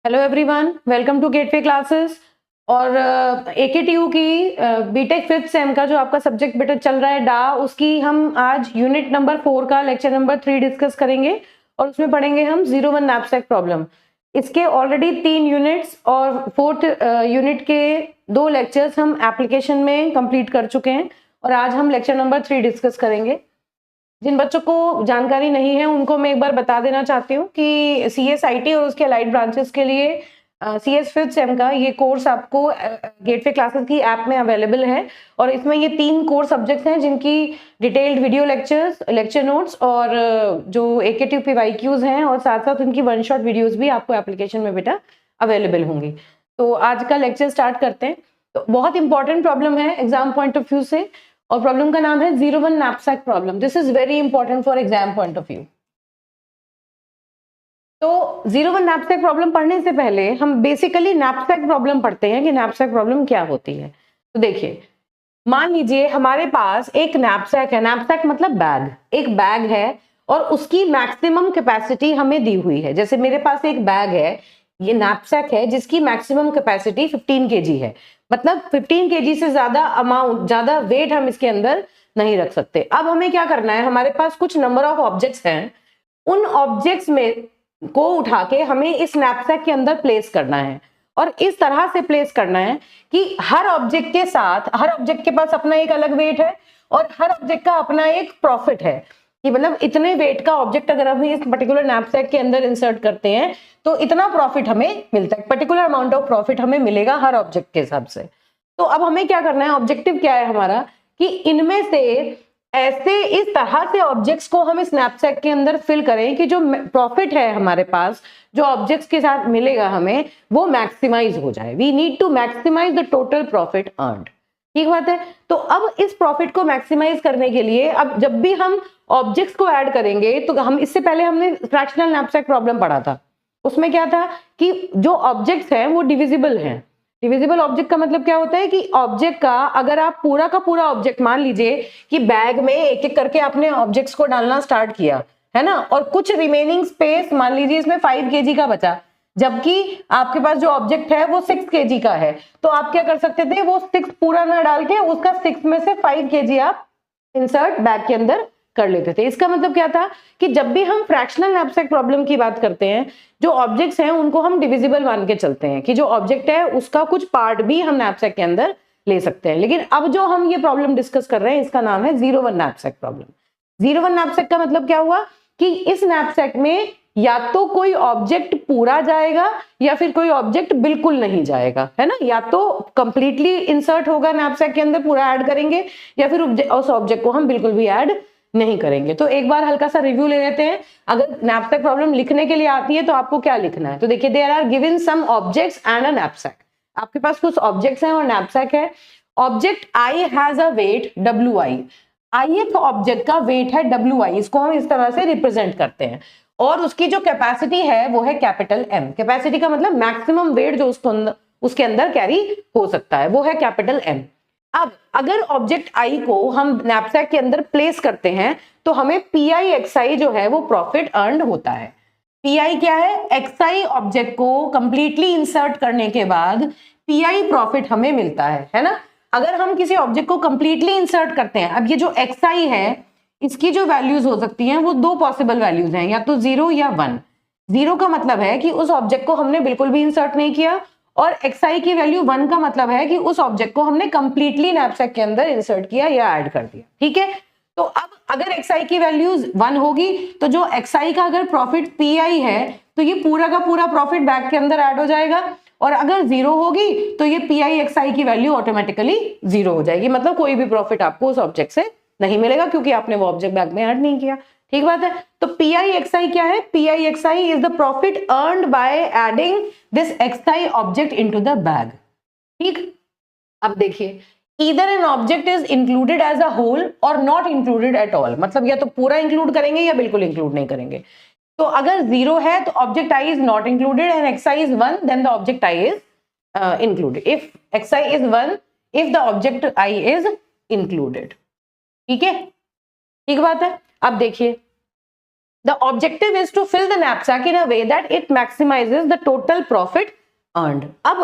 Hello everyone, welcome to Gateway Classes. और एकेटीयू की B Tech fifth sem का जो आपका सब्जेक्ट बेटा चल रहा है डा, उसकी हम आज यूनिट नंबर 4 का लेक्चर नंबर 3 डिस्कस करेंगे और उसमें पढ़ेंगे हम 01 नैपसैक प्रॉब्लम। इसके ऑलरेडी 3 यूनिट्स और 4th यूनिट के 2 लेक्चर्स हम एप्लीकेशन में कंप्लीट कर चुके हैं और आज हम लेक्चर नंबर 3 डिस्कस करेंगे। जिन बच्चों को जानकारी नहीं है उनको मैं एक बार बता देना चाहती हूँ कि CSIT और उसके अलाइड ब्रांचेस के लिए CS फिफ्थ सेम का ये कोर्स आपको गेटवे क्लासेस की ऐप में अवेलेबल है और इसमें ये 3 कोर सब्जेक्ट्स हैं जिनकी detailed video lectures, lecture notes और जो AKTU PYQs हैं और साथ साथ उनकी 1 शॉट वीडियोस भी आपको एप्लीकेशन में बेटा अवेलेबल होंगी। तो आज का लेक्चर स्टार्ट करते हैं। तो बहुत इंपॉर्टेंट प्रॉब्लम है एग्जाम पॉइंट ऑफ व्यू से और प्रॉब्लम का नाम है 01 knapsack problem. This is very important for exam point of view. तो 01 नैपसैक प्रॉब्लम पढ़ने से पहले हम बेसिकली नैपसैक प्रॉब्लम पढ़ते हैं कि नैपसैक प्रॉब्लम क्या होती है। तो देखिए, मान लीजिए हमारे पास एक नैपसैक है। नैपसैक मतलब बैग, एक बैग है और उसकी मैक्सिमम कैपेसिटी हमें दी हुई है। जैसे मेरे पास एक बैग है, ये नैपसैक है जिसकी मैक्सिमम कैपेसिटी 15 kg है। मतलब 15 kg से ज्यादा अमाउंट, ज्यादा वेट हम इसके अंदर नहीं रख सकते। अब हमें क्या करना है, हमारे पास कुछ नंबर ऑफ ऑब्जेक्ट्स हैं, उन ऑब्जेक्ट्स में को उठा के हमें इस नैपसैक के अंदर प्लेस करना है और इस तरह से प्लेस करना है कि हर ऑब्जेक्ट के साथ, हर ऑब्जेक्ट के पास अपना एक अलग वेट है और हर ऑब्जेक्ट का अपना एक प्रॉफिट है कि मतलब इतने वेट का ऑब्जेक्ट अगर हम इस पर्टिकुलर नैपसैक के अंदर इंसर्ट करते हैं तो इतना प्रॉफिट हमें मिलता है, पर्टिकुलर अमाउंट ऑफ प्रॉफिट हमें मिलेगा हर ऑब्जेक्ट के हिसाब से। तो अब हमें क्या करना है, ऑब्जेक्टिव क्या है हमारा कि इनमें से ऐसे इस तरह से ऑब्जेक्ट्स को हम इस नैपसैक के अंदर फिल करें कि जो प्रॉफिट है हमारे पास, जो ऑब्जेक्ट्स के साथ मिलेगा हमें, वो मैक्सिमाइज हो जाए। We need to maximise the total profit earned. ठीक बात है। तो अब इस प्रॉफिट को मैक्सिमाइज करने के लिए अब जब भी हम ऑब्जेक्ट्स को ऐड करेंगे, तो हम इससे पहले हमने फ्रैक्शनल नैपसैक प्रॉब्लम पढ़ा था, उसमें क्या था कि जो ऑब्जेक्ट्स हैं वो डिविजिबल हैं। डिविजिबल ऑब्जेक्ट का मतलब क्या होता है कि ऑब्जेक्ट का अगर आप पूरा का पूरा ऑब्जेक्ट, मान लीजिए कि बैग में एक एक करके आपने ऑब्जेक्ट्स को डालना स्टार्ट किया है ना, और कुछ रिमेनिंग स्पेस मान लीजिए इसमें 5 kg का बचा, जबकि आपके पास जो ऑब्जेक्ट है वो 6 kg का है, तो आप क्या कर सकते थे, वो 6 पूरा ना डाल के उसका 6 में से 5 kg आप इंसर्ट बैग के अंदर कर लेते थे। इसका मतलब क्या था कि जब भी हम फ्रैक्शनल नैपसैक प्रॉब्लम की बात करते हैं, जो ऑब्जेक्ट्स हैं उनको हम डिविजिबल मान के चलते हैं कि जो ऑब्जेक्ट है उसका कुछ पार्ट भी हम नैपसैक के अंदर ले सकते हैं। लेकिन अब जो हम ये प्रॉब्लम डिस्कस कर रहे हैं इसका नाम है 01 नैपसैक प्रॉब्लम। 01 नैपसैक का मतलब क्या हुआ कि इस नैपसैक में या तो कोई ऑब्जेक्ट पूरा जाएगा या फिर कोई ऑब्जेक्ट बिल्कुल नहीं जाएगा, है ना। या तो कंप्लीटली इंसर्ट होगा नैपसैक के अंदर, पूरा ऐड करेंगे, या फिर उस ऑब्जेक्ट को हम बिल्कुल भी ऐड नहीं करेंगे। तो एक बार हल्का सा रिव्यू ले लेते हैं। अगर नैपसैक प्रॉब्लम लिखने के लिए आती है तो आपको क्या लिखना है, तो देखिए, there are given some objects and a knapsack. आपके पास कुछ ऑब्जेक्ट्स हैं और नैपसैक है। Object I has a weight WI। ith object का वेट है WI, इसको हम इस तरह से रिप्रेजेंट करते हैं और उसकी जो कैपेसिटी है वो है कैपिटल M। कैपेसिटी का मतलब मैक्सिमम वेट जो उसके अंदर कैरी हो सकता है, वो है कैपिटल M। अब अगर ऑब्जेक्ट आई को हम नैपसैक के अंदर प्लेस करते हैं तो हमें PI जो है वो प्रॉफिट अर्न होता है। PI क्या है, XI ऑब्जेक्ट को कंप्लीटली इंसर्ट करने के बाद PI प्रॉफिट हमें मिलता है ना। अगर हम किसी ऑब्जेक्ट को कंप्लीटली इंसर्ट करते हैं, अब ये जो XI है इसकी जो वैल्यूज हो सकती हैं वो 2 पॉसिबल वैल्यूज हैं, या तो 0 या 1। 0 का मतलब है कि उस ऑब्जेक्ट को हमने बिल्कुल भी इंसर्ट नहीं किया और XI की वैल्यू 1 का मतलब है कि उस ऑब्जेक्ट को हमने कंप्लीटली नैपसैक के अंदर इंसर्ट किया या ऐड कर दिया। ठीक है। तो अब अगर XI की वैल्यू 1 होगी तो जो XI का अगर प्रॉफिट PI है तो ये पूरा का पूरा प्रॉफिट बैग के अंदर ऐड हो जाएगा, और अगर 0 होगी तो ये PI XI की वैल्यू ऑटोमेटिकली 0 हो जाएगी। मतलब कोई भी प्रॉफिट आपको उस ऑब्जेक्ट से नहीं मिलेगा क्योंकि आपने वो ऑब्जेक्ट बैग में ऐड नहीं किया। ठीक बात है। तो PI XI क्या है, PI XI is the profit earned by adding this XI object into the bag. ठीक। अब देखिए, either an object is included as a whole or not included at all। मतलब या तो पूरा इंक्लूड करेंगे या बिल्कुल इंक्लूड नहीं करेंगे। तो अगर 0 है तो object I is not included and XI is 1, then the object I is included। if XI is 1, if the object I is included। ठीक है, ठीक बात है। अब देखिए, The objective is to fill the knapsack in a way that it maximizes the total profit earned. अब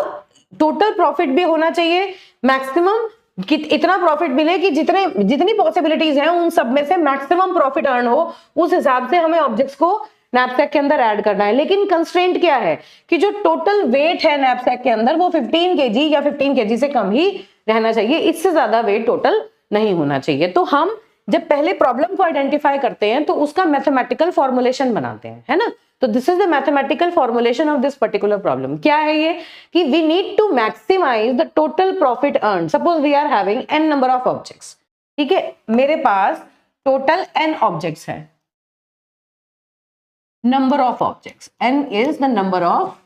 total profit भी होना चाहिए maximum, कि इतना प्रॉफिट मिले कि जितनी पॉसिबिलिटीज हैं उन सब में से मैक्सिमम प्रॉफिट अर्न हो, उस हिसाब से हमें ऑब्जेक्ट्स को नैपसैक के अंदर ऐड करना है। लेकिन कंस्ट्रेंट क्या है कि जो टोटल वेट है नैपसैक के अंदर वो 15 केजी या 15 केजी से कम ही रहना चाहिए, इससे ज्यादा वेट टोटल नहीं होना चाहिए। तो हम जब पहले प्रॉब्लम को आइडेंटिफाई करते हैं तो उसका मैथमेटिकल फॉर्मुलेशन बनाते हैं, है ना। तो this is the mathematical formulation of this particular problem. क्या है ये कि we need to maximise the total profit earn. Suppose we are having n number of objects, ठीक है, मेरे पास टोटल n ऑब्जेक्ट्स है। Number of objects, n is the number of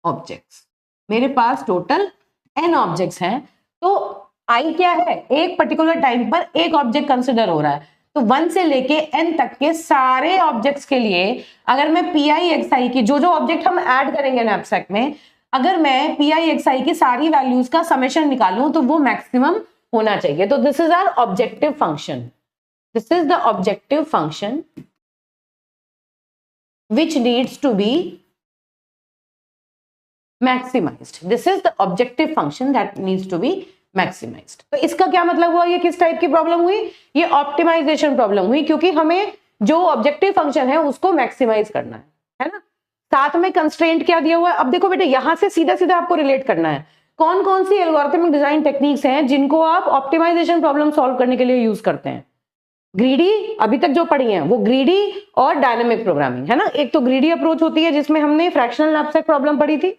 objects. मेरे पास टोटल n ऑब्जेक्ट्स हैं, तो i क्या है, एक पर्टिकुलर टाइम पर एक ऑब्जेक्ट कंसिडर हो रहा है। तो 1 से लेके n तक के सारे ऑब्जेक्ट्स के लिए अगर मैं pi xi की जो ऑब्जेक्ट हम ऐड करेंगे नैपसैक में, अगर मैं pi xi की सारी वैल्यूज का समेशन निकालूं तो वो मैक्सिमम होना चाहिए। तो this is our objective function, this is the objective function which needs to be maximized. This is the objective function that needs to be maximized. तो इसका क्या मतलब हुआ, ये किस टाइप की प्रॉब्लम हुई, ये ऑप्टिमाइजेशन प्रॉब्लम हुई, क्योंकि हमें जो ऑब्जेक्टिव फंक्शन है उसको मैक्सिमाइज करना है ना। साथ में कंस्ट्रेंट क्या दिया हुआ है। अब देखो बेटे, यहां से सीधा सीधा आपको रिलेट करना है कौन कौन सी एल्गोरिथमिक डिजाइन टेक्निक्स हैं जिनको आप ऑप्टिमाइजेशन प्रॉब्लम सॉल्व करने के लिए यूज करते हैं। ग्रीडी अभी तक जो पढ़ी है वो ग्रीडी और डायनेमिक प्रोग्रामिंग, है ना। एक तो ग्रीडी अप्रोच होती है जिसमें हमने फ्रैक्शनल नैपसैक प्रॉब्लम पढ़ी थी,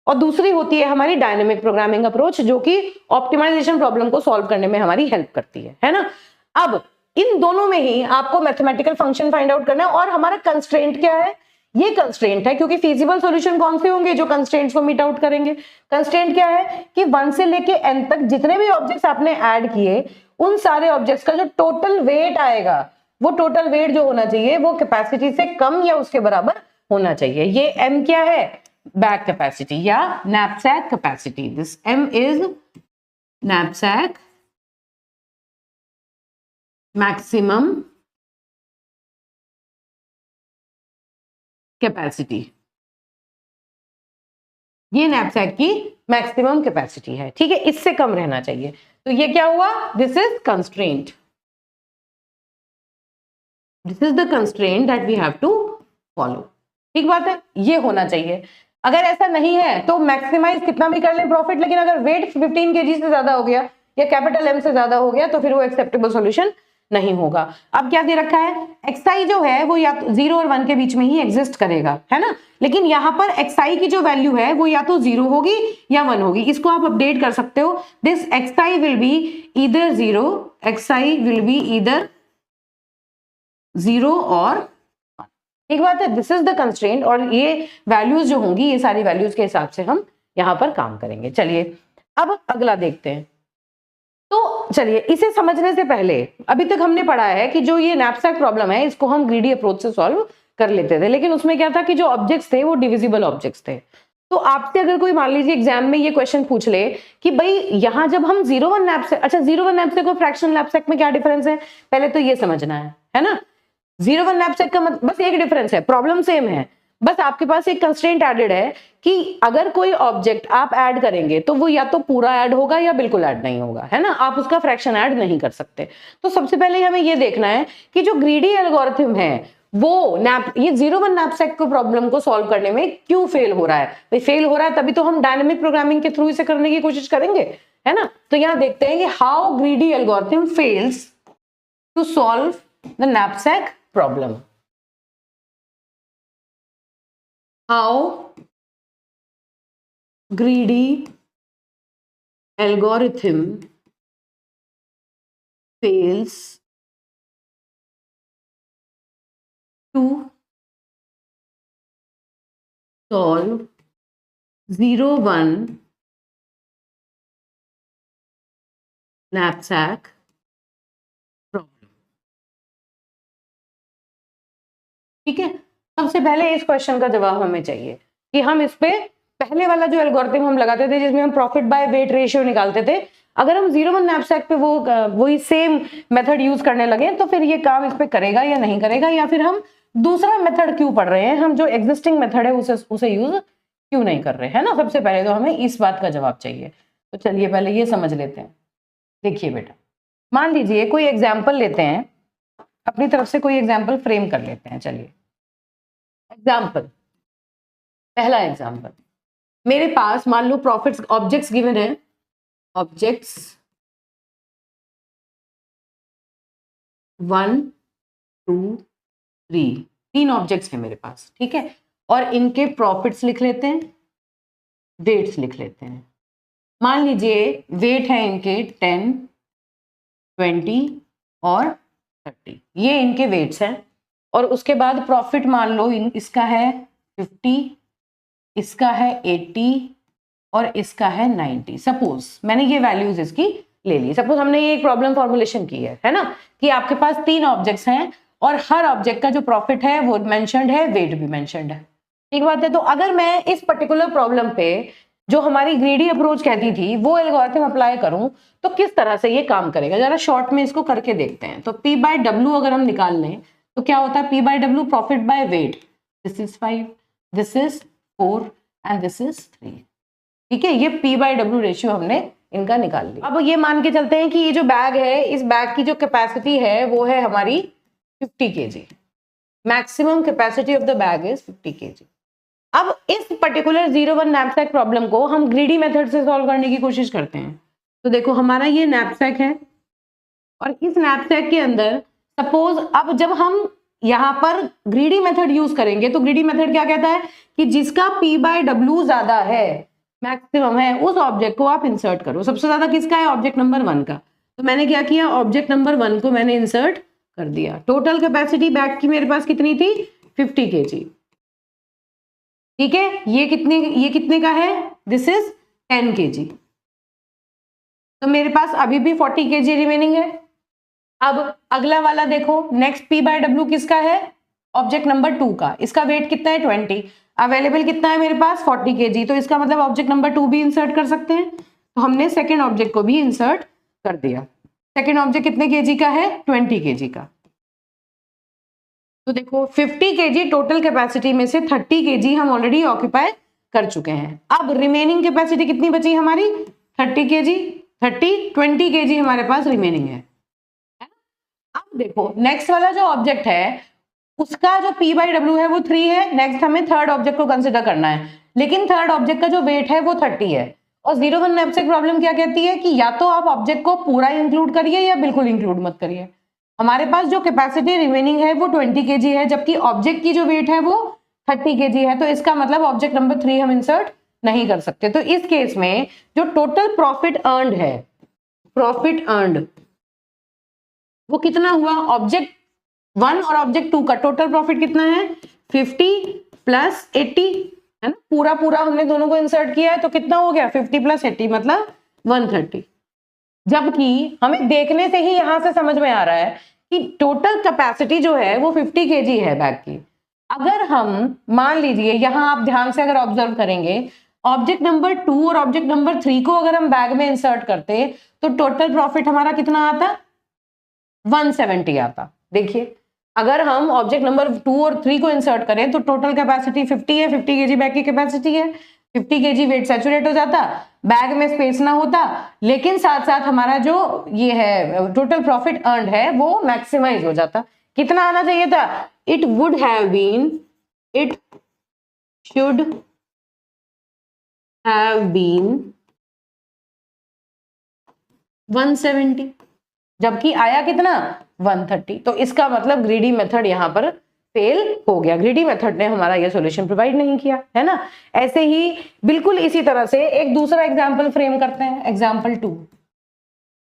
और दूसरी होती है हमारी डायनेमिक प्रोग्रामिंग अप्रोच जो कि ऑप्टिमाइजेशन प्रॉब्लम को सॉल्व करने में हमारी हेल्प करती है ना। अब इन दोनों में ही आपको मैथमेटिकल फंक्शन फाइंड आउट करना है, और हमारा कंस्ट्रेंट क्या है, ये कंस्ट्रेंट है, क्योंकि फीजिबल सॉल्यूशन कौन से होंगे जो कंस्ट्रेंट्स को मीट आउट करेंगे। कंस्ट्रेंट क्या है कि 1 से लेके n तक जितने भी ऑब्जेक्ट्स आपने ऐड किए उन सारे ऑब्जेक्ट्स का जो टोटल वेट आएगा, वो टोटल वेट जो होना चाहिए वो कैपेसिटी से कम या उसके बराबर होना चाहिए। ये m क्या है, बैग कैपेसिटी या knapsack capacity. This m is knapsack maximum capacity, ये नैपसैक की मैक्सिमम कैपेसिटी है, ठीक है, इससे कम रहना चाहिए। तो ये क्या हुआ, this is constraint, this is the constraint that we have to follow. ठीक बात है, ये होना चाहिए। अगर ऐसा नहीं है तो मैक्सिमाइज कितना भी कर ले प्रॉफिट, लेकिन अगर वेट 15 केजी से ज्यादा हो गया या कैपिटल M से ज्यादा हो गया तो फिर वो एक्सेप्टेबल सॉल्यूशन नहीं होगा। अब क्या दे रखा है, xi जो है वो या तो 0 और 1 के बीच में ही एग्जिस्ट करेगा, है ना। लेकिन यहाँ पर xi की जो वैल्यू है वो या तो 0 होगी या 1 होगी, इसको आप अपडेट कर सकते हो। This xi will be either 0, xi will be either 0 और 1। ठीक बात है, दिस इज द कंस्ट्रेंट, और ये वैल्यूज जो होंगी ये सारी वैल्यूज के हिसाब से हम यहाँ पर काम करेंगे। चलिए अब अगला देखते हैं। तो चलिए इसे समझने से पहले अभी तक हमने पढ़ा है कि जो ये नैपसैक प्रॉब्लम है इसको हम ग्रीडी अप्रोच से सॉल्व कर लेते थे, लेकिन उसमें क्या था कि जो ऑब्जेक्ट्स थे वो डिविजिबल ऑब्जेक्ट्स थे। तो आपसे अगर कोई मान लीजिए एग्जाम में ये क्वेश्चन पूछ ले कि भाई यहाँ जब हम 0-1 नैपसैक, अच्छा 0-1 नैपसैक और फ्रैक्शनल नैपसैक में क्या डिफरेंस है, पहले तो ये समझना है ना। 0-1 नैपसैक का बस एक डिफरेंस है, प्रॉब्लम सेम है, बस आपके पास एक कंस्ट्रेंट एडेड है कि अगर कोई ऑब्जेक्ट आप ऐड करेंगे तो वो या तो पूरा ऐड होगा या बिल्कुल ऐड नहीं होगा, है ना। आप उसका फ्रैक्शन ऐड नहीं कर सकते। तो सबसे पहले हमें ये देखना है कि जो ग्रीडी एल्गोरिथम है वो ये 0-1 नैपसैक को प्रॉब्लम को सॉल्व करने में क्यों फेल हो रहा है। भाई फेल हो रहा है तभी तो हम डायनेमिक प्रोग्रामिंग के थ्रू इसे करने की कोशिश करेंगे, है ना। तो यहाँ देखते हैं कि how greedy algorithm fails to solve the knapsack problem. How greedy algorithm fails to solve 0-1 knapsack problem। ठीक है, सबसे पहले इस क्वेश्चन का जवाब हमें चाहिए कि हम इस पे पहले वाला जो एल्गोरिथम हम लगाते थे जिसमें हम प्रॉफिट बाय वेट रेशियो निकालते थे, अगर हम 0-1 नैपसैक पे वही सेम मेथड यूज करने लगे तो फिर ये काम इस पे करेगा या नहीं करेगा, या फिर हम दूसरा मेथड क्यों पढ़ रहे हैं, हम जो एग्जिस्टिंग मेथड है उसे यूज क्यों नहीं कर रहे हैं ना। सबसे पहले तो हमें इस बात का जवाब चाहिए। तो चलिए पहले ये समझ लेते हैं। देखिए बेटा, मान लीजिए कोई एग्जाम्पल लेते हैं, अपनी तरफ से कोई एग्जाम्पल फ्रेम कर लेते हैं। चलिए एग्जाम्पल, पहला एग्जाम्पल, मेरे पास मान लो प्रॉफिट्स ऑब्जेक्ट्स गिवन है, ऑब्जेक्ट्स 1 2 3, 3 ऑब्जेक्ट्स हैं मेरे पास, ठीक है, और इनके प्रॉफिट्स लिख लेते हैं, वेट्स लिख लेते हैं। मान लीजिए वेट है इनके 10, 20 और 30, ये इनके वेट्स हैं। और उसके बाद प्रॉफिट मान लो इसका है 50, इसका है 80 और इसका है 90। सपोज मैंने ये वैल्यूज इसकी ले ली। सपोज हमने ये एक प्रॉब्लम फॉर्मुलेशन की है ना, कि आपके पास 3 ऑब्जेक्ट्स हैं और हर ऑब्जेक्ट का जो प्रॉफिट है वो मेंशन्ड है, वेट भी मेंशन्ड है, ठीक बात है। तो अगर मैं इस पर्टिकुलर प्रॉब्लम पे जो हमारी ग्रीडी अप्रोच कहती थी वो एल्गोरिथम अप्लाई करूं तो किस तरह से ये काम करेगा, जरा शॉर्ट में इसको करके देखते हैं। तो P/W अगर हम निकाल लें तो क्या होता है, P/W profit by weight, this is 5, this is 4 and this is 3, ठीक है। ये P/W रेशियो हमने इनका निकाल लिया। अब ये मान के चलते हैं कि ये जो बैग है, इस बैग की जो कैपेसिटी है वो है हमारी 50 kg, maximum capacity of the bag is 50 kg। अब इस पर्टिकुलर 0-1 नैपसैक प्रॉब्लम को हम ग्रीडी मेथड से सॉल्व करने की कोशिश करते हैं। तो देखो हमारा ये नैपसैक है और इस नैपसैक के अंदर सपोज अब जब हम यहाँ पर ग्रीडी मेथड यूज करेंगे तो ग्रीडी मेथड क्या कहता है कि जिसका P/W ज्यादा है, मैक्सिमम है, उस ऑब्जेक्ट को आप इंसर्ट करो। सबसे ज्यादा किसका है, ऑब्जेक्ट नंबर 1 का। तो मैंने क्या किया, ऑब्जेक्ट नंबर 1 को मैंने इंसर्ट कर दिया। टोटल कैपेसिटी बैग की मेरे पास कितनी थी, 50 kg, ठीक है। ये कितने का है, दिस इज 10 kg। तो मेरे पास अभी भी 40 kg रिमेनिंग है। अब अगला वाला देखो, नेक्स्ट P/W किसका है, ऑब्जेक्ट नंबर 2 का। इसका वेट कितना है, 20, अवेलेबल कितना है मेरे पास, 40 kg। तो इसका मतलब ऑब्जेक्ट नंबर 2 भी इंसर्ट कर सकते हैं। तो हमने सेकेंड ऑब्जेक्ट को भी इंसर्ट कर दिया। सेकेंड ऑब्जेक्ट कितने kg का है, 20 kg का। तो देखो 50 kg टोटल कैपेसिटी में से 30 kg हम ऑलरेडी ऑक्यूपाई कर चुके हैं। अब रिमेनिंग कैपेसिटी कितनी बची हमारी, 30 kg, 20 kg हमारे पास रिमेनिंग है। अब देखो नेक्स्ट वाला जो ऑब्जेक्ट है उसका जो P/W है वो 3 है। नेक्स्ट हमें थर्ड ऑब्जेक्ट को कंसिडर करना है, लेकिन थर्ड ऑब्जेक्ट का जो वेट है वो 30 है। और 0-1 नैपसैक प्रॉब्लम क्या कहती है कि या तो आप ऑब्जेक्ट को पूरा इंक्लूड करिए या बिल्कुल इंक्लूड मत करिए। हमारे पास जो कैपेसिटी रिमेनिंग है वो 20 kg है, जबकि ऑब्जेक्ट की जो वेट है वो 30 kg है। तो इसका मतलब ऑब्जेक्ट नंबर 3 हम इंसर्ट नहीं कर सकते। तो इस केस में जो टोटल प्रॉफिट अर्न्ड है, प्रॉफिट अर्न्ड वो कितना हुआ, ऑब्जेक्ट 1 और ऑब्जेक्ट 2 का टोटल प्रॉफिट कितना है, 50 प्लस 80, है ना। पूरा हमने दोनों को इंसर्ट किया है तो कितना हो गया, 50 प्लस 80 मतलब 130। जबकि हमें देखने से ही यहां से समझ में आ रहा है कि टोटल कैपेसिटी जो है वो 50 kg है बैग की। अगर हम मान लीजिए यहां आप ध्यान से अगर ऑब्जर्व करेंगे, ऑब्जेक्ट नंबर 2 और ऑब्जेक्ट नंबर 3 को अगर हम बैग में इंसर्ट करते तो टोटल प्रॉफिट हमारा कितना आता, 170 आता। देखिए अगर हम ऑब्जेक्ट नंबर 2 और 3 को इंसर्ट करें तो टोटल कैपेसिटी 50 है, 50 kg बैग की कैपेसिटी है, 50 kg वेट सैचुरेट हो जाता, बैग में स्पेस ना होता, लेकिन साथ साथ हमारा जो ये है टोटल प्रॉफिट अर्न्ड है वो मैक्सिमाइज हो जाता। कितना आना चाहिए था, it would have been, it should have been 170, जबकि आया कितना, 130। तो इसका मतलब ग्रीडी मेथड यहां पर फेल हो गया, ग्रीडी मेथड ने हमारा ये सॉल्यूशन प्रोवाइड नहीं किया, है ना। ऐसे ही बिल्कुल इसी तरह से एक दूसरा एग्जांपल फ्रेम करते हैं, एग्जांपल 2।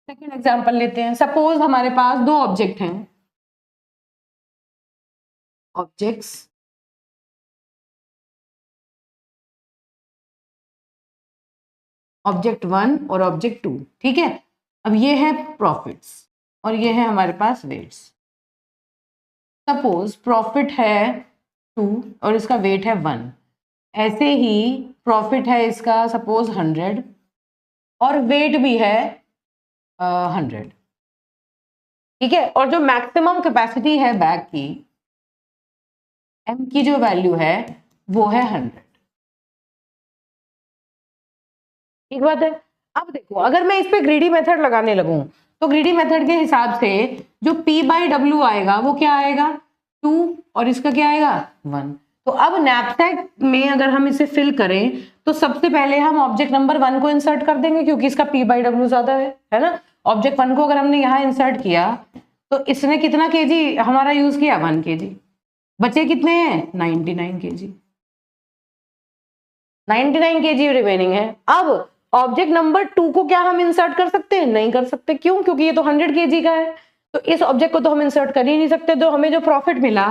सेकंड एग्जांपल लेते हैं। सपोज हमारे पास 2 ऑब्जेक्ट हैं, ऑब्जेक्ट्स ऑब्जेक्ट 1 और ऑब्जेक्ट 2, ठीक है। अब ये है प्रॉफिट्स और ये है हमारे पास वेट्स। सपोज प्रॉफिट है 2 और इसका वेट है 1, ऐसे ही प्रॉफिट है इसका सपोज 100 और वेट भी है 100, ठीक है। और जो मैक्सिमम कैपेसिटी है बैग की, m की जो वैल्यू है वो है 100। एक बात है। अब देखो, अगर मैं इस पे ग्रीडी मेथड लगाने लगूं तो ग्रीडी मेथड के हिसाब से जो P/W आएगा वो क्या आएगा, 2, और इसका क्या आएगा 1। तो अब नैपसैक में अगर हम इसे फिल करें तो सबसे पहले हम ऑब्जेक्ट नंबर 1 को इंसर्ट कर देंगे क्योंकि इसका P/W ज्यादा है ना। ऑब्जेक्ट 1 को अगर हमने यहाँ इंसर्ट किया तो इसने कितना केजी हमारा यूज किया, 1 केजी। बचे कितने हैं, 99 केजी। 99 केजी रिमेनिंग है। अब ऑब्जेक्ट नंबर 2 को क्या हम इंसर्ट कर सकते हैं, नहीं कर सकते। क्यों, क्योंकि ये तो 100 केजी का है, तो इस ऑब्जेक्ट को तो हम इंसर्ट कर ही नहीं सकते। तो हमें जो प्रॉफिट मिला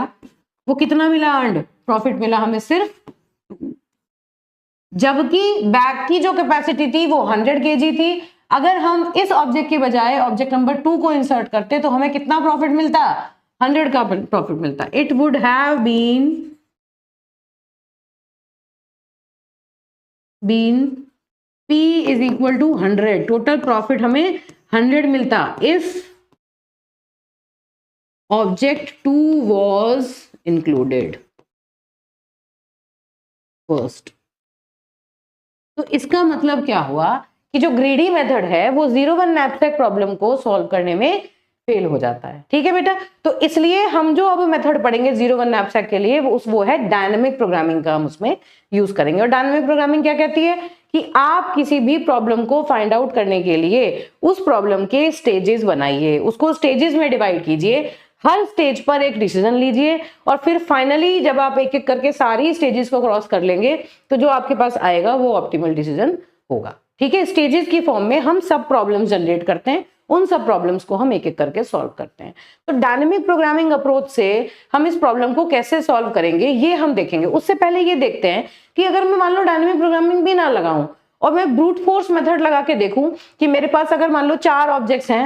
वो कितना मिला, अर्न्ड प्रॉफिट मिला हमें सिर्फ 2, जबकि बैग की जो कैपेसिटी थी वो 100 केजी थी। अगर हम इस ऑब्जेक्ट के बजाय ऑब्जेक्ट नंबर 2 को इंसर्ट करते तो हमें कितना प्रॉफिट मिलता, 100 का प्रॉफिट मिलता। It would have been P is equal to 100, total profit हमें 100 मिलता if object 2 was included first. तो इसका मतलब क्या हुआ कि जो ग्रीडी मेथड है वो 0-1 नैपसैक प्रॉब्लम को सॉल्व करने में फेल हो जाता है, ठीक है बेटा। तो इसलिए हम जो अब मेथड पढ़ेंगे 0-1 नैपसैक के लिए वो है डायनेमिक प्रोग्रामिंग का, हम उसमें यूज करेंगे। और डायनेमिक प्रोग्रामिंग क्या कहती है कि आप किसी भी प्रॉब्लम को फाइंड आउट करने के लिए उस प्रॉब्लम के स्टेजेस बनाइए, उसको स्टेजेस में डिवाइड कीजिए, हर स्टेज पर एक डिसीजन लीजिए और फिर फाइनली जब आप एक एक करके सारी स्टेजेस को क्रॉस कर लेंगे तो जो आपके पास आएगा वो ऑप्टिमल डिसीजन होगा, ठीक है। स्टेजेस की फॉर्म में हम सब प्रॉब्लम्स जनरेट करते हैं, उन सब प्रॉब्लम्स को हम एक एक करके सॉल्व करते हैं। तो डायनेमिक प्रोग्रामिंग अप्रोच से हम इस प्रॉब्लम को कैसे सॉल्व करेंगे ये हम देखेंगे। उससे पहले ये देखते हैं कि अगर मैं मान लो डायनेमिक प्रोग्रामिंग भी ना लगाऊं और मैं ब्रूट फोर्स मेथड लगा के देखूं कि मेरे पास अगर मान लो 4 ऑब्जेक्ट्स हैं,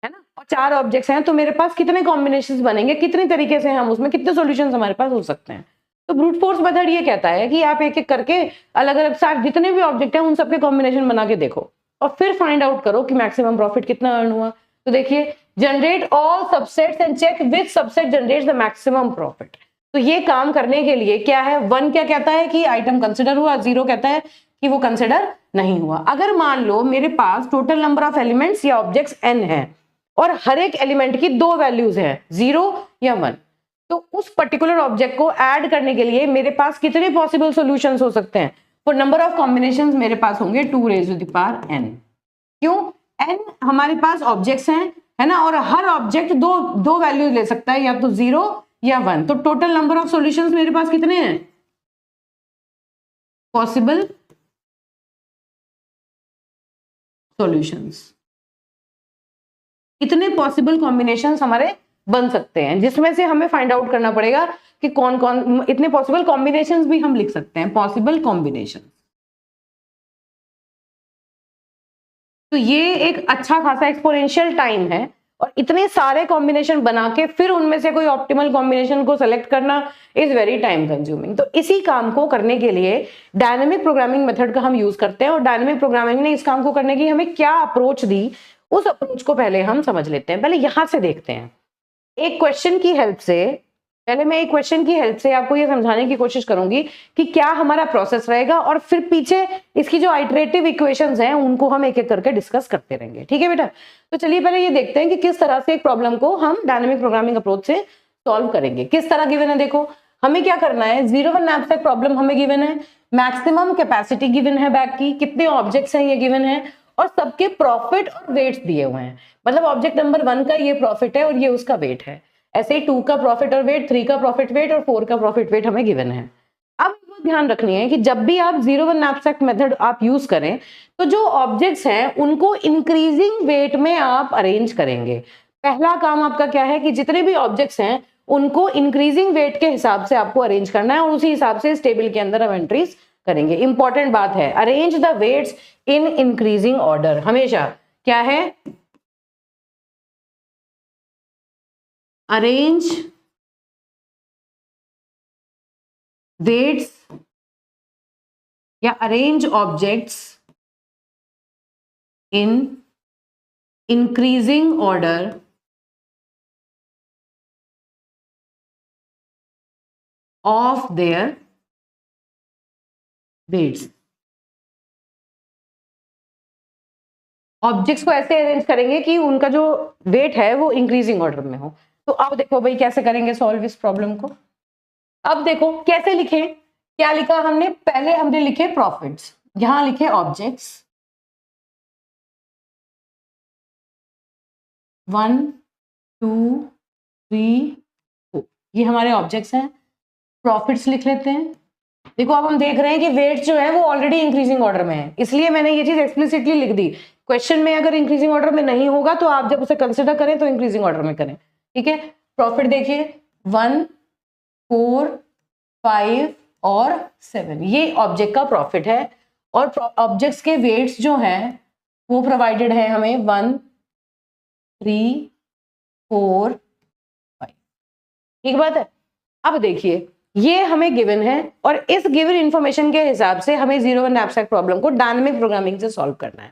है ना, और 4 ऑब्जेक्ट्स हैं तो मेरे पास कितने कॉम्बिनेशंस बनेंगे, कितने तरीके से हम उसमें कितने सॉल्यूशंस हमारे पास हो सकते हैं। तो ब्रूट फोर्स मेथड ये कहता है कि आप एक एक करके अलग अलग सारे जितने भी ऑब्जेक्ट हैं उन सबके कॉम्बिनेशन बना के देखो और फिर फाइंड आउट करो कि मैक्सिमम प्रॉफिट कितना अर्न हुआ। तो देखिए, generate all subsets and check which subset generates the maximum profit. तो ये काम करने के लिए क्या है, 1 क्या कहता है कि आइटम कंसिडर हुआ, 0 कहता है कि वो कंसिडर नहीं हुआ। अगर मान लो मेरे पास टोटल नंबर ऑफ एलिमेंट्स या ऑब्जेक्ट्स n है और हर एक एलिमेंट की 2 वैल्यूज है, 0 या 1, तो उस पर्टिकुलर ऑब्जेक्ट को ऐड करने के लिए मेरे पास कितने पॉसिबल सॉल्यूशंस हो सकते हैं, फॉर नंबर ऑफ कॉम्बिनेशंस मेरे पास होंगे 2 raised to the power n। क्यों, n हमारे पास ऑब्जेक्ट्स हैं, है ना, और हर ऑब्जेक्ट दो वैल्यू ले सकता है, या तो 0 या 1। तो टोटल नंबर ऑफ सॉल्यूशंस मेरे पास कितने हैं, पॉसिबल सॉल्यूशंस, इतने पॉसिबल कॉम्बिनेशंस हमारे बन सकते हैं, जिसमें से हमें फाइंड आउट करना पड़ेगा कि कौन कौन, इतने पॉसिबल कॉम्बिनेशंस भी हम लिख सकते हैं, पॉसिबल कॉम्बिनेशन। तो ये एक अच्छा खासा एक्सपोनेंशियल टाइम है और इतने सारे कॉम्बिनेशन बना के फिर उनमें से कोई ऑप्टिमल कॉम्बिनेशन को सेलेक्ट करना इज वेरी टाइम कंज्यूमिंग। तो इसी काम को करने के लिए डायनेमिक प्रोग्रामिंग मेथड का हम यूज करते हैं। और डायनेमिक प्रोग्रामिंग ने इस काम को करने की हमें क्या अप्रोच दी, उस अप्रोच को पहले हम समझ लेते हैं। पहले यहां से देखते हैं, एक क्वेश्चन की हेल्प से, पहले मैं एक क्वेश्चन की हेल्प से आपको ये समझाने की कोशिश करूंगी कि क्या हमारा प्रोसेस रहेगा और फिर पीछे इसकी जो आइटरेटिव इक्वेशंस हैं उनको हम एक एक करके डिस्कस करते रहेंगे, ठीक है बेटा। तो चलिए पहले ये देखते हैं कि किस तरह से एक प्रॉब्लम को हम डायनेमिक प्रोग्रामिंग अप्रोच से सॉल्व करेंगे। किस तरह गिवन है, देखो हमें क्या करना है, 0-1 नैपसैक प्रॉब्लम हमें गिवन है, मैक्सिमम कैपेसिटी गिवन है बैग की, कितने ऑब्जेक्ट्स हैं ये गिवन है, और सबके प्रॉफिट और वेट्स दिए हुए हैं। मतलब ऑब्जेक्ट नंबर 1 का ये प्रॉफिट है और ये उसका वेट है, ऐसे ही 2 का प्रॉफिट और वेट, 3 का प्रॉफिट वेट और 4 का प्रॉफिट वेट हमें गिवन है। अब एक बात ध्यान रखनी है कि जब भी आप 0-1 नैपसैक मेथड आप यूज करें तो जो ऑब्जेक्ट्स हैं उनको इंक्रीजिंग वेट में आप अरेंज करेंगे। पहला काम आपका क्या है कि जितने भी ऑब्जेक्ट्स हैं उनको इंक्रीजिंग वेट के हिसाब से आपको अरेंज करना है और उसी हिसाब से इस टेबल के अंदर हम एंट्रीज करेंगे। इंपॉर्टेंट बात है, arrange the weights in increasing order. हमेशा क्या है, अरेंज वेट्स या arrange objects in increasing order of their weights. Objects को ऐसे अरेंज करेंगे कि उनका जो वेट है वो इंक्रीजिंग ऑर्डर में हो। तो अब देखो भाई कैसे करेंगे सॉल्व इस प्रॉब्लम को। अब देखो कैसे लिखे, क्या लिखा हमने, पहले हमने लिखे प्रॉफिट्स, यहां लिखे ऑब्जेक्ट्स 1 2 3 4, ये हमारे ऑब्जेक्ट्स हैं। प्रॉफिट्स लिख लेते हैं। देखो अब हम देख रहे हैं कि वेट जो है वो ऑलरेडी इंक्रीजिंग ऑर्डर में है, इसलिए मैंने ये चीज एक्सप्लिसिटली लिख दी। क्वेश्चन में अगर इंक्रीजिंग ऑर्डर में नहीं होगा तो आप जब उसे कंसिडर करें तो इंक्रीजिंग ऑर्डर में करें। ठीक है, प्रॉफिट देखिए 1 4 5 और 7, ये ऑब्जेक्ट का प्रॉफिट है। और ऑब्जेक्ट्स के वेट्स जो हैं वो प्रोवाइडेड है हमें 1 3 4 5। ठीक बात है। अब देखिए ये हमें गिवन है और इस गिवन इंफॉर्मेशन के हिसाब से हमें जीरो वन नैपसैक प्रॉब्लम को डायनामिक प्रोग्रामिंग से सॉल्व करना है।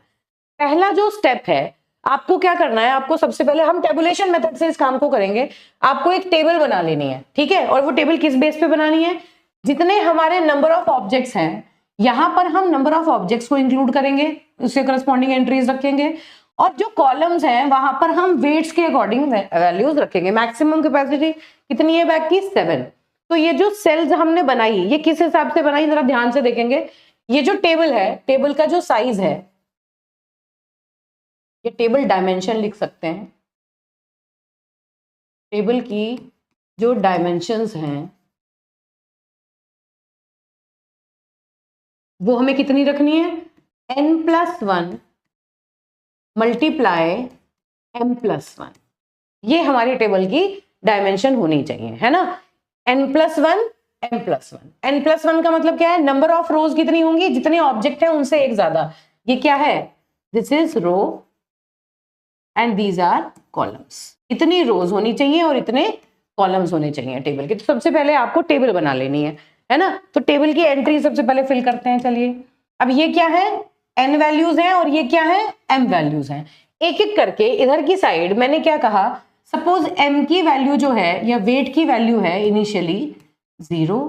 पहला जो स्टेप है आपको क्या करना है, आपको सबसे पहले हम टेबुलेशन मेथड से इस काम को करेंगे। आपको एक टेबल बना लेनी है, ठीक है, और वो टेबल किस बेस पे बनानी है, जितने हमारे नंबर ऑफ ऑब्जेक्ट्स हैं यहां पर हम नंबर ऑफ ऑब्जेक्ट्स को इंक्लूड करेंगे, उससे करस्पॉन्डिंग एंट्रीज रखेंगे, और जो कॉलम्स हैं वहां पर हम वेट्स के अकॉर्डिंग वैल्यूज रखेंगे। मैक्सिमम कैपेसिटी कितनी है बैग की, 7। तो ये जो सेल्स हमने बनाई ये किस हिसाब से बनाई जरा ध्यान से देखेंगे। ये जो टेबल है, टेबल का जो साइज है, ये टेबल डायमेंशन लिख सकते हैं। टेबल की जो डायमेंशंस हैं वो हमें कितनी रखनी है, n+1 मल्टीप्लाई m+1, ये हमारी टेबल की डायमेंशन होनी चाहिए, है ना। n+1 m+1, n+1 का मतलब क्या है, नंबर ऑफ रोज कितनी होंगी, जितने ऑब्जेक्ट हैं उनसे एक ज्यादा। ये क्या है, this is row and these are columns. इतनी रोज होनी चाहिए और इतने कॉलम्स होने चाहिए टेबल के। तो सबसे पहले आपको टेबल बना लेनी है ना। तो टेबल की एंट्री सबसे पहले फिल करते हैं। चलिए अब ये क्या है, n वैल्यूज हैं और ये क्या है, m वैल्यूज हैं। एक एक करके इधर की साइड मैंने क्या कहा, सपोज m की वैल्यू जो है या वेट की वैल्यू है इनिशियली 0,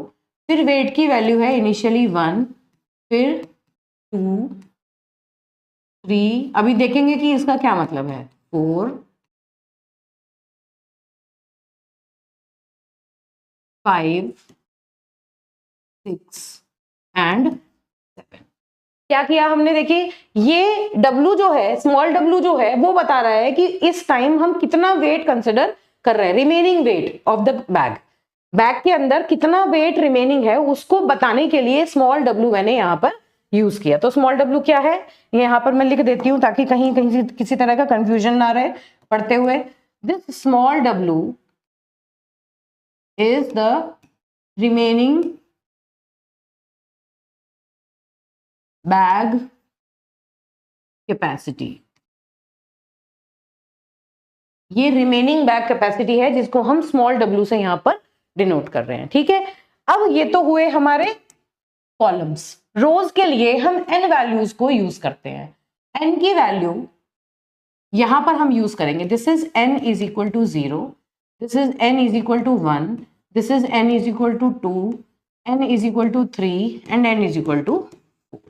फिर वेट की वैल्यू है इनिशियली 1, फिर 2 3, अभी देखेंगे कि इसका क्या मतलब है, 4 5 6 एंड 7। क्या किया हमने, देखिए ये W जो है, स्मॉल w जो है वो बता रहा है कि इस टाइम हम कितना वेट कंसिडर कर रहे हैं, remaining weight of the bag. Bag के अंदर कितना वेट रिमेनिंग है उसको बताने के लिए स्मॉल w मैंने यहाँ पर यूज किया। तो स्मॉल w क्या है ये यहाँ पर मैं लिख देती हूँ ताकि कहीं कहीं किसी तरह का कंफ्यूजन ना रहे पढ़ते हुए। This small w is the remaining bag capacity. ये रिमेनिंग बैग कैपेसिटी है जिसको हम स्मॉल w से यहां पर डिनोट कर रहे हैं, ठीक है। अब ये तो हुए हमारे कॉलम्स। रोज के लिए हम n वैल्यूज को यूज करते हैं। n की वैल्यू यहां पर हम यूज करेंगे, this is n is equal to 0, this is n is equal to 1, this is n is equal to 2, n is equal to 3 and n is equal to 4।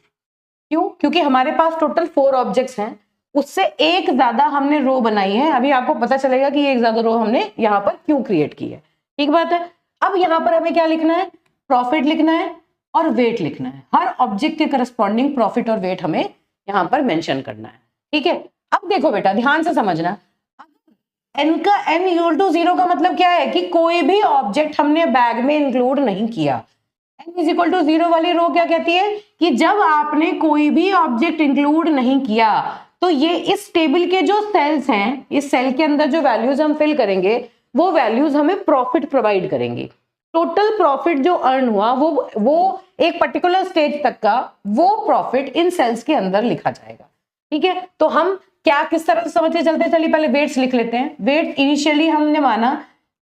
क्यों, क्योंकि हमारे पास टोटल 4 ऑब्जेक्ट्स हैं, उससे एक ज्यादा हमने रो बनाई है। अभी आपको पता चलेगा कि एक ज्यादा रो हमने यहाँ पर क्यों क्रिएट की है, ठीक बात है। अब यहाँ पर हमें क्या लिखना है, प्रॉफिट लिखना है और वेट लिखना है। हर ऑब्जेक्ट के करस्पॉन्डिंग प्रॉफिट और वेट हमें यहाँ पर मेंशन करना है, ठीक है। अब देखो बेटा ध्यान से समझना, n का n इक्वल टू 0 का मतलब क्या है कि कोई भी ऑब्जेक्ट हमने बैग में इंक्लूड नहीं किया। n इज इक्वल टू 0 वाली रो क्या कहती है कि जब आपने कोई भी ऑब्जेक्ट इंक्लूड नहीं किया तो ये इस टेबल के जो सेल्स हैं, इस सेल के अंदर जो वैल्यूज हम फिल करेंगे वो वैल्यूज हमें प्रॉफिट प्रोवाइड करेंगी। टोटल प्रॉफिट जो अर्न हुआ वो एक पर्टिकुलर स्टेज तक का वो प्रॉफिट इन सेल्स के अंदर लिखा जाएगा, ठीक है। तो हम क्या किस तरह से समझते चलते, चलिए पहले वेट्स लिख लेते हैं। वेट इनिशियली हमने माना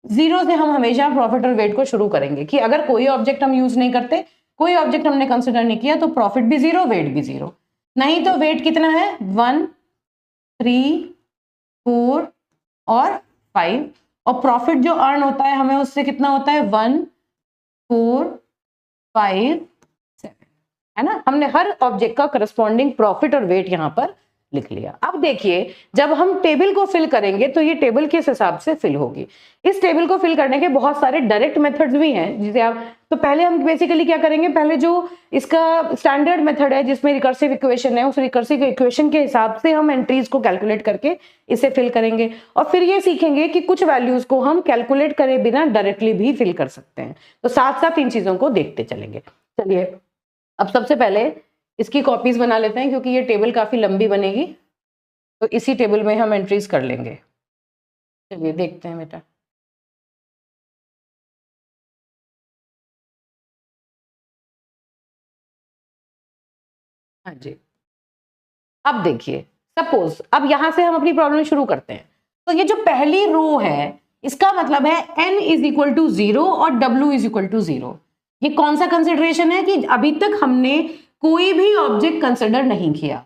0 से हम हमेशा प्रॉफिट और वेट को शुरू करेंगे कि अगर कोई ऑब्जेक्ट हम यूज नहीं करते, कोई ऑब्जेक्ट हमने कंसिडर नहीं किया तो प्रॉफिट भी 0 वेट भी 0। नहीं तो वेट कितना है 1 3 4 और 5, और प्रॉफिट जो अर्न होता है हमें उससे कितना होता है 1 4 5 7, है ना। हमने हर ऑब्जेक्ट का करस्पॉन्डिंग प्रॉफिट और वेट यहाँ पर लिख लिया। अब देखिए जब हम टेबल को फिल करेंगे तो ये टेबल किस हिसाब से फिल होगी। इस टेबल को फिल करने के बहुत सारे डायरेक्ट मेथड्स भी हैं जिसे आप, तो पहले हम बेसिकली क्या करेंगे, पहले जो इसका स्टैंडर्ड मेथड है जिसमें रिकर्सिव इक्वेशन है, उस रिकर्सिव इक्वेशन के हिसाब से हम एंट्रीज को कैलकुलेट करके इसे फिल करेंगे, और फिर ये सीखेंगे कि कुछ वैल्यूज को हम कैलकुलेट करे बिना डायरेक्टली भी फिल कर सकते हैं। तो साथ साथ इन चीजों को देखते चलेंगे। चलिए अब सबसे पहले इसकी कॉपीज बना लेते हैं क्योंकि ये टेबल काफी लंबी बनेगी, तो इसी टेबल में हम एंट्रीज कर लेंगे। चलिए देखते हैं बेटा। हाँ जी, अब देखिए सपोज अब यहां से हम अपनी प्रॉब्लम शुरू करते हैं। तो ये जो पहली रो है इसका मतलब है n इज इक्वल टू 0 और w इज इक्वल टू 0। ये कौन सा कंसिडरेशन है कि अभी तक हमने कोई भी ऑब्जेक्ट कंसिडर नहीं किया।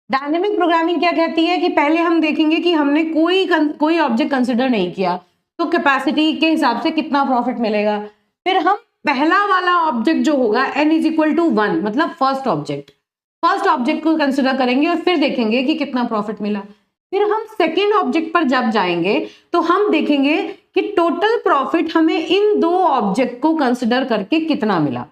डायनेमिक प्रोग्रामिंग क्या कहती है कि पहले हम देखेंगे कि हमने कोई ऑब्जेक्ट कंसिडर नहीं किया तो कैपेसिटी के हिसाब से कितना प्रॉफिट मिलेगा। फिर हम पहला वाला ऑब्जेक्ट जो होगा n इज इक्वल टू 1 मतलब फर्स्ट ऑब्जेक्ट को कंसिडर करेंगे और फिर देखेंगे कि कितना प्रॉफिट मिला। फिर हम सेकेंड ऑब्जेक्ट पर जब जाएंगे तो हम देखेंगे कि टोटल प्रॉफिट हमें इन दो ऑब्जेक्ट को कंसिडर करके कितना मिला।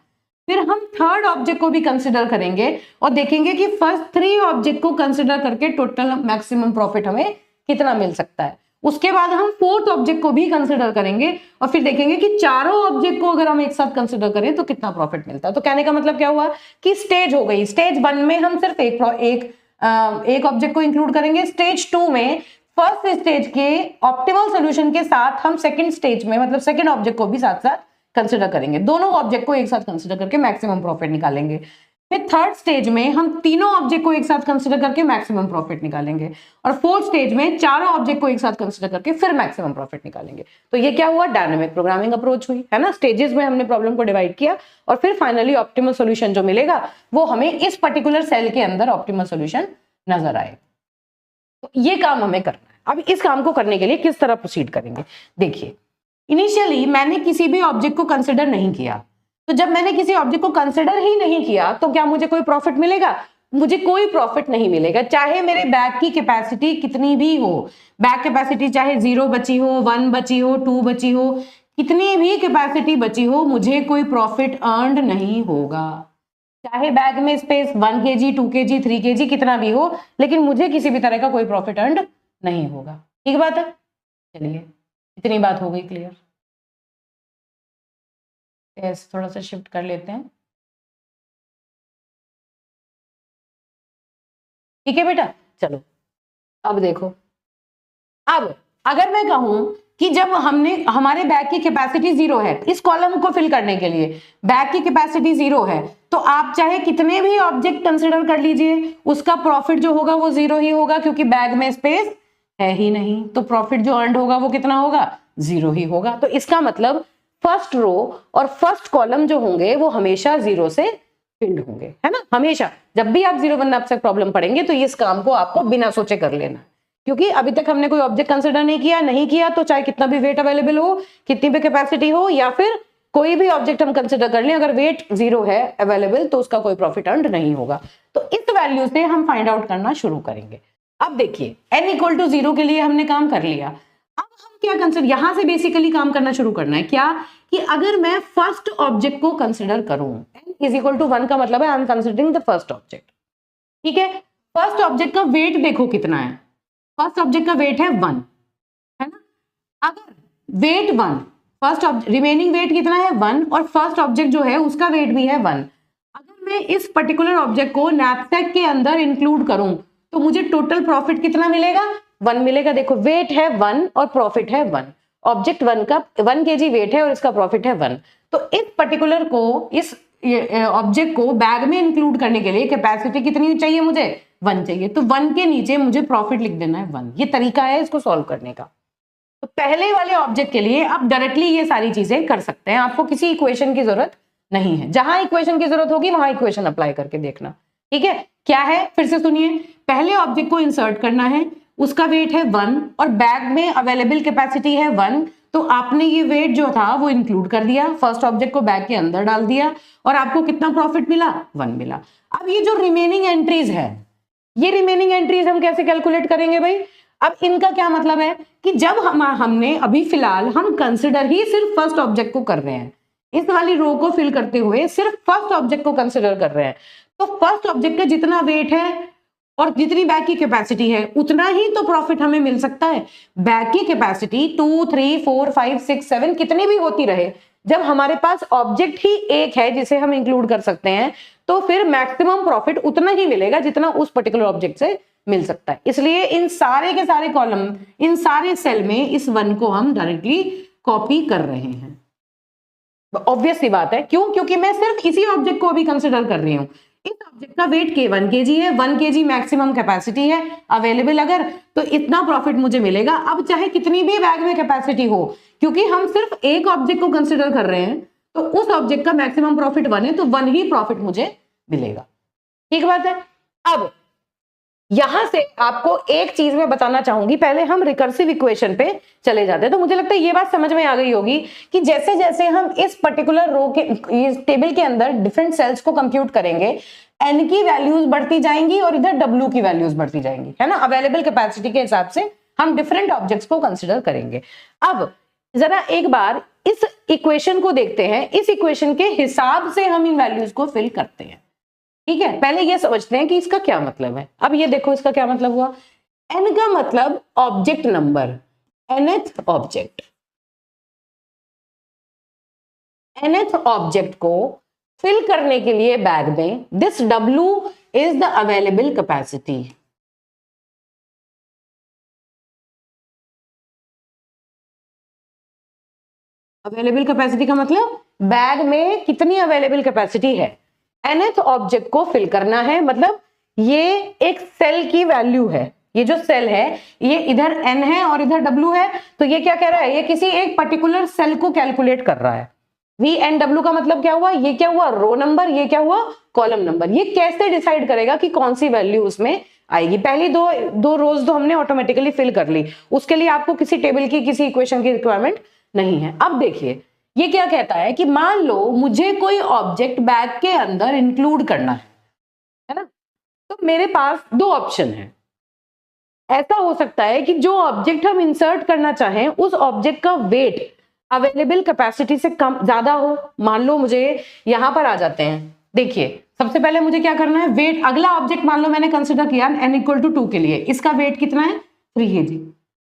फिर हम थर्ड ऑब्जेक्ट को भी कंसिडर करेंगे और देखेंगे कि फर्स्ट 3 ऑब्जेक्ट को कंसिडर करके टोटल मैक्सिमम प्रॉफिट हमें कितना मिल सकता है। उसके बाद हम फोर्थ ऑब्जेक्ट को भी कंसिडर करेंगे और फिर देखेंगे कि चारों ऑब्जेक्ट को अगर हम एक साथ कंसिडर करें तो कितना प्रॉफिट मिलता है। तो कहने का मतलब क्या हुआ कि स्टेज हो गई। स्टेज 1 में हम सिर्फ एक ऑब्जेक्ट को इंक्लूड करेंगे। स्टेज 2 में फर्स्ट स्टेज के ऑप्टिमल सॉल्यूशन के साथ हम सेकंड स्टेज में मतलब सेकंड ऑब्जेक्ट को भी साथ साथ कंसिडर करेंगे। दोनों ऑब्जेक्ट को एक साथ कंसिडर करके मैक्सिमम प्रॉफिट निकालेंगे। फिर थर्ड स्टेज में हम तीनों ऑब्जेक्ट को एक साथ कंसिडर करके मैक्सिमम प्रॉफिट निकालेंगे और फोर्थ स्टेज में चारों ऑब्जेक्ट को एक साथ कंसिडर करके फिर मैक्सिमम प्रॉफिट निकालेंगे। तो ये क्या हुआ, डायनामिक प्रोग्रामिंग अप्रोच हुई, है ना। स्टेजेस में हमने प्रॉब्लम को डिवाइड किया और फिर फाइनली ऑप्टिमल सॉल्यूशन जो मिलेगा वो हमें इस पर्टिकुलर सेल के अंदर ऑप्टिमल सॉल्यूशन नजर आए। तो ये काम हमें करना है। अब इस काम को करने के लिए किस तरह प्रोसीड करेंगे, देखिए इनिशियली मैंने किसी भी ऑब्जेक्ट को कंसिडर नहीं किया, तो जब मैंने किसी ऑब्जेक्ट को कंसिडर ही नहीं किया तो क्या मुझे कोई प्रॉफिट मिलेगा? मुझे कोई प्रॉफिट नहीं मिलेगा, चाहे मेरे बैग की कैपेसिटी कितनी भी हो। बैग कैपेसिटी चाहे 0 बची हो, 1 बची हो, 2 बची हो, कितनी भी कैपेसिटी बची हो, मुझे कोई प्रॉफिट अर्न नहीं होगा। चाहे बैग में स्पेस 1 kg, 2 kg, 3 kg कितना भी हो, लेकिन मुझे किसी भी तरह का कोई प्रॉफिट अर्न नहीं होगा। ठीक बात है। चलिए इतनी बात हो गई क्लियर। थोड़ा सा शिफ्ट कर लेते हैं। ठीक है बेटा, चलो अब देखो। अब अगर मैं कहूं कि जब हमारे बैग की कैपेसिटी 0 है, इस कॉलम को फिल करने के लिए बैग की कैपेसिटी 0 है, तो आप चाहे कितने भी ऑब्जेक्ट कंसिडर कर लीजिए, उसका प्रॉफिट जो होगा वो 0 ही होगा क्योंकि बैग में स्पेस है ही नहीं। तो प्रॉफिट जो अर्न होगा वो कितना होगा, 0 ही होगा। तो इसका मतलब फर्स्ट रो और फर्स्ट कॉलम जो होंगे वो हमेशा 0 से फिल्ड होंगे, है ना। हमेशा जब भी आप 0 1 नैपसैक प्रॉब्लम पढ़ेंगे तो इस काम को आपको बिना सोचे कर लेना, क्योंकि अभी तक हमने कोई ऑब्जेक्ट कंसिडर नहीं किया तो चाहे कितना भी वेट अवेलेबल हो, कितनी भी कैपेसिटी हो, या फिर कोई भी ऑब्जेक्ट हम कंसिडर कर लें, अगर वेट 0 है अवेलेबल तो उसका कोई प्रॉफिट अर्न नहीं होगा। तो इस वैल्यू से हम फाइंड आउट करना शुरू करेंगे। अब देखिए n इक्वल टू 0 के लिए हमने काम कर लिया। अब हम क्या कंसिडर, यहां से बेसिकली काम करना शुरू करना है क्या, कि अगर मैं फर्स्ट ऑब्जेक्ट को कंसिडर करूं, n इज इक्वल टू 1 का मतलब है I am considering the first object. ठीक है, फर्स्ट ऑब्जेक्ट का वेट देखो कितना है, फर्स्ट ऑब्जेक्ट का वेट है 1, है ना। अगर वेट 1, फर्स्ट रिमेनिंग वेट कितना है 1, और फर्स्ट ऑब्जेक्ट जो है उसका वेट भी है 1। अगर मैं इस पर्टिकुलर ऑब्जेक्ट को नैपसैक के अंदर इंक्लूड करूं तो मुझे टोटल प्रॉफिट कितना मिलेगा, 1 मिलेगा। देखो वेट है 1 और प्रॉफिट है 1, ऑब्जेक्ट 1 का 1 kg वेट है और इसका प्रॉफिट है 1। तो इस पर्टिकुलर को, इस ऑब्जेक्ट को बैग में इंक्लूड करने के लिए कैपेसिटी कितनी चाहिए, मुझे 1 चाहिए। तो 1 के नीचे मुझे प्रॉफिट लिख देना है 1। ये तरीका है इसको सॉल्व करने का। तो पहले वाले ऑब्जेक्ट के लिए आप डायरेक्टली ये सारी चीजें कर सकते हैं, आपको किसी इक्वेशन की जरूरत नहीं है। जहां इक्वेशन की जरूरत होगी वहां इक्वेशन अप्लाई करके देखना। ठीक है, क्या है फिर से सुनिए। पहले ऑब्जेक्ट को इंसर्ट करना है, उसका वेट है 1 और बैग में अवेलेबल कैपेसिटी है 1, तो आपने ये वेट जो था वो इंक्लूड कर दिया, फर्स्ट ऑब्जेक्ट को बैग के अंदर डाल दिया और आपको कितना प्रॉफिट मिला, 1 मिला। अब ये जो रिमेनिंग एंट्रीज है, ये रिमेनिंग एंट्रीज हम कैसे कैलकुलेट करेंगे भाई? अब इनका क्या मतलब है कि जब हमने अभी फिलहाल हम कंसिडर ही सिर्फ फर्स्ट ऑब्जेक्ट को कर रहे हैं, इस वाली रो को फिल करते हुए सिर्फ फर्स्ट ऑब्जेक्ट को कंसिडर कर रहे हैं, तो फर्स्ट ऑब्जेक्ट का जितना वेट है और जितनी बैग की कैपेसिटी है उतना ही तो प्रॉफिट हमें मिल सकता है। बैग की कैपेसिटी 2, 3, 4, 5, 6, 7 कितनी भी होती रहे, जब हमारे पास ऑब्जेक्ट ही एक है जिसे हम इंक्लूड कर सकते हैं, तो फिर मैक्सिमम प्रॉफिट उतना ही मिलेगा जितना उस पर्टिकुलर ऑब्जेक्ट से मिल सकता है। इसलिए इन सारे के सारे कॉलम, इन सारे सेल में इस 1 को हम डायरेक्टली कॉपी कर रहे हैं। ऑब्वियस सी बात है, क्यों? क्योंकि मैं सिर्फ इसी ऑब्जेक्ट को अभी कंसिडर कर रही हूं। इस ऑब्जेक्ट का वेट 1 kg है, 1 kg मैक्सिमम कैपेसिटी है अवेलेबल, अगर तो इतना प्रॉफिट मुझे मिलेगा। अब चाहे कितनी भी बैग में कैपेसिटी हो, क्योंकि हम सिर्फ एक ऑब्जेक्ट को कंसिडर कर रहे हैं, तो उस ऑब्जेक्ट का मैक्सिमम प्रॉफिट 1 है, तो 1 ही प्रॉफिट मुझे मिलेगा। ठीक बात है। अब यहां से आपको एक चीज मैं बताना चाहूंगी, पहले हम रिकर्सिव इक्वेशन पे चले जाते हैं। तो मुझे लगता है ये बात समझ में आ गई होगी कि जैसे जैसे हम इस पर्टिकुलर रो के इस टेबल के अंदर डिफरेंट सेल्स को कंप्यूट करेंगे, एन की वैल्यूज बढ़ती जाएंगी और इधर डब्ल्यू की वैल्यूज बढ़ती जाएंगी, है ना। अवेलेबल कैपेसिटी के हिसाब से हम डिफरेंट ऑब्जेक्ट्स को कंसिडर करेंगे। अब जरा एक बार इस इक्वेशन को देखते हैं, इस इक्वेशन के हिसाब से हम इन वैल्यूज को फिल करते हैं। ठीक है, पहले ये समझते हैं कि इसका क्या मतलब है। अब ये देखो इसका क्या मतलब हुआ। एन का मतलब object number, nth object, nth object को फिल करने के लिए बैग में this W is the available capacity. Available capacity का मतलब बैग में कितनी अवेलेबल कैपेसिटी है, nth ऑब्जेक्ट को फिल करना है। मतलब ये एक सेल की वैल्यू है, ये जो सेल है ये इधर n है और इधर w है, तो ये क्या कह रहा है, ये किसी एक पर्टिकुलर सेल को कैलकुलेट कर रहा है। VNW का मतलब क्या हुआ, ये क्या हुआ, रो नंबर, ये क्या हुआ, कॉलम नंबर। ये कैसे डिसाइड करेगा कि कौन सी वैल्यू उसमें आएगी? पहली दो रोज तो हमने ऑटोमेटिकली फिल कर ली, उसके लिए आपको किसी टेबल की, किसी इक्वेशन की रिक्वायरमेंट नहीं है। अब देखिए ये क्या कहता है कि मान लो मुझे कोई ऑब्जेक्ट बैग के अंदर इंक्लूड करना है ना, तो मेरे पास 2 ऑप्शन है। ऐसा हो सकता है कि जो ऑब्जेक्ट हम इंसर्ट करना चाहें उस ऑब्जेक्ट का वेट अवेलेबल कैपेसिटी से कम ज्यादा हो। मान लो मुझे यहां पर आ जाते हैं, देखिए सबसे पहले मुझे क्या करना है, वेट, अगला ऑब्जेक्ट मान लो मैंने कंसिडर किया n = 2 के लिए, इसका वेट कितना है, 3 kg,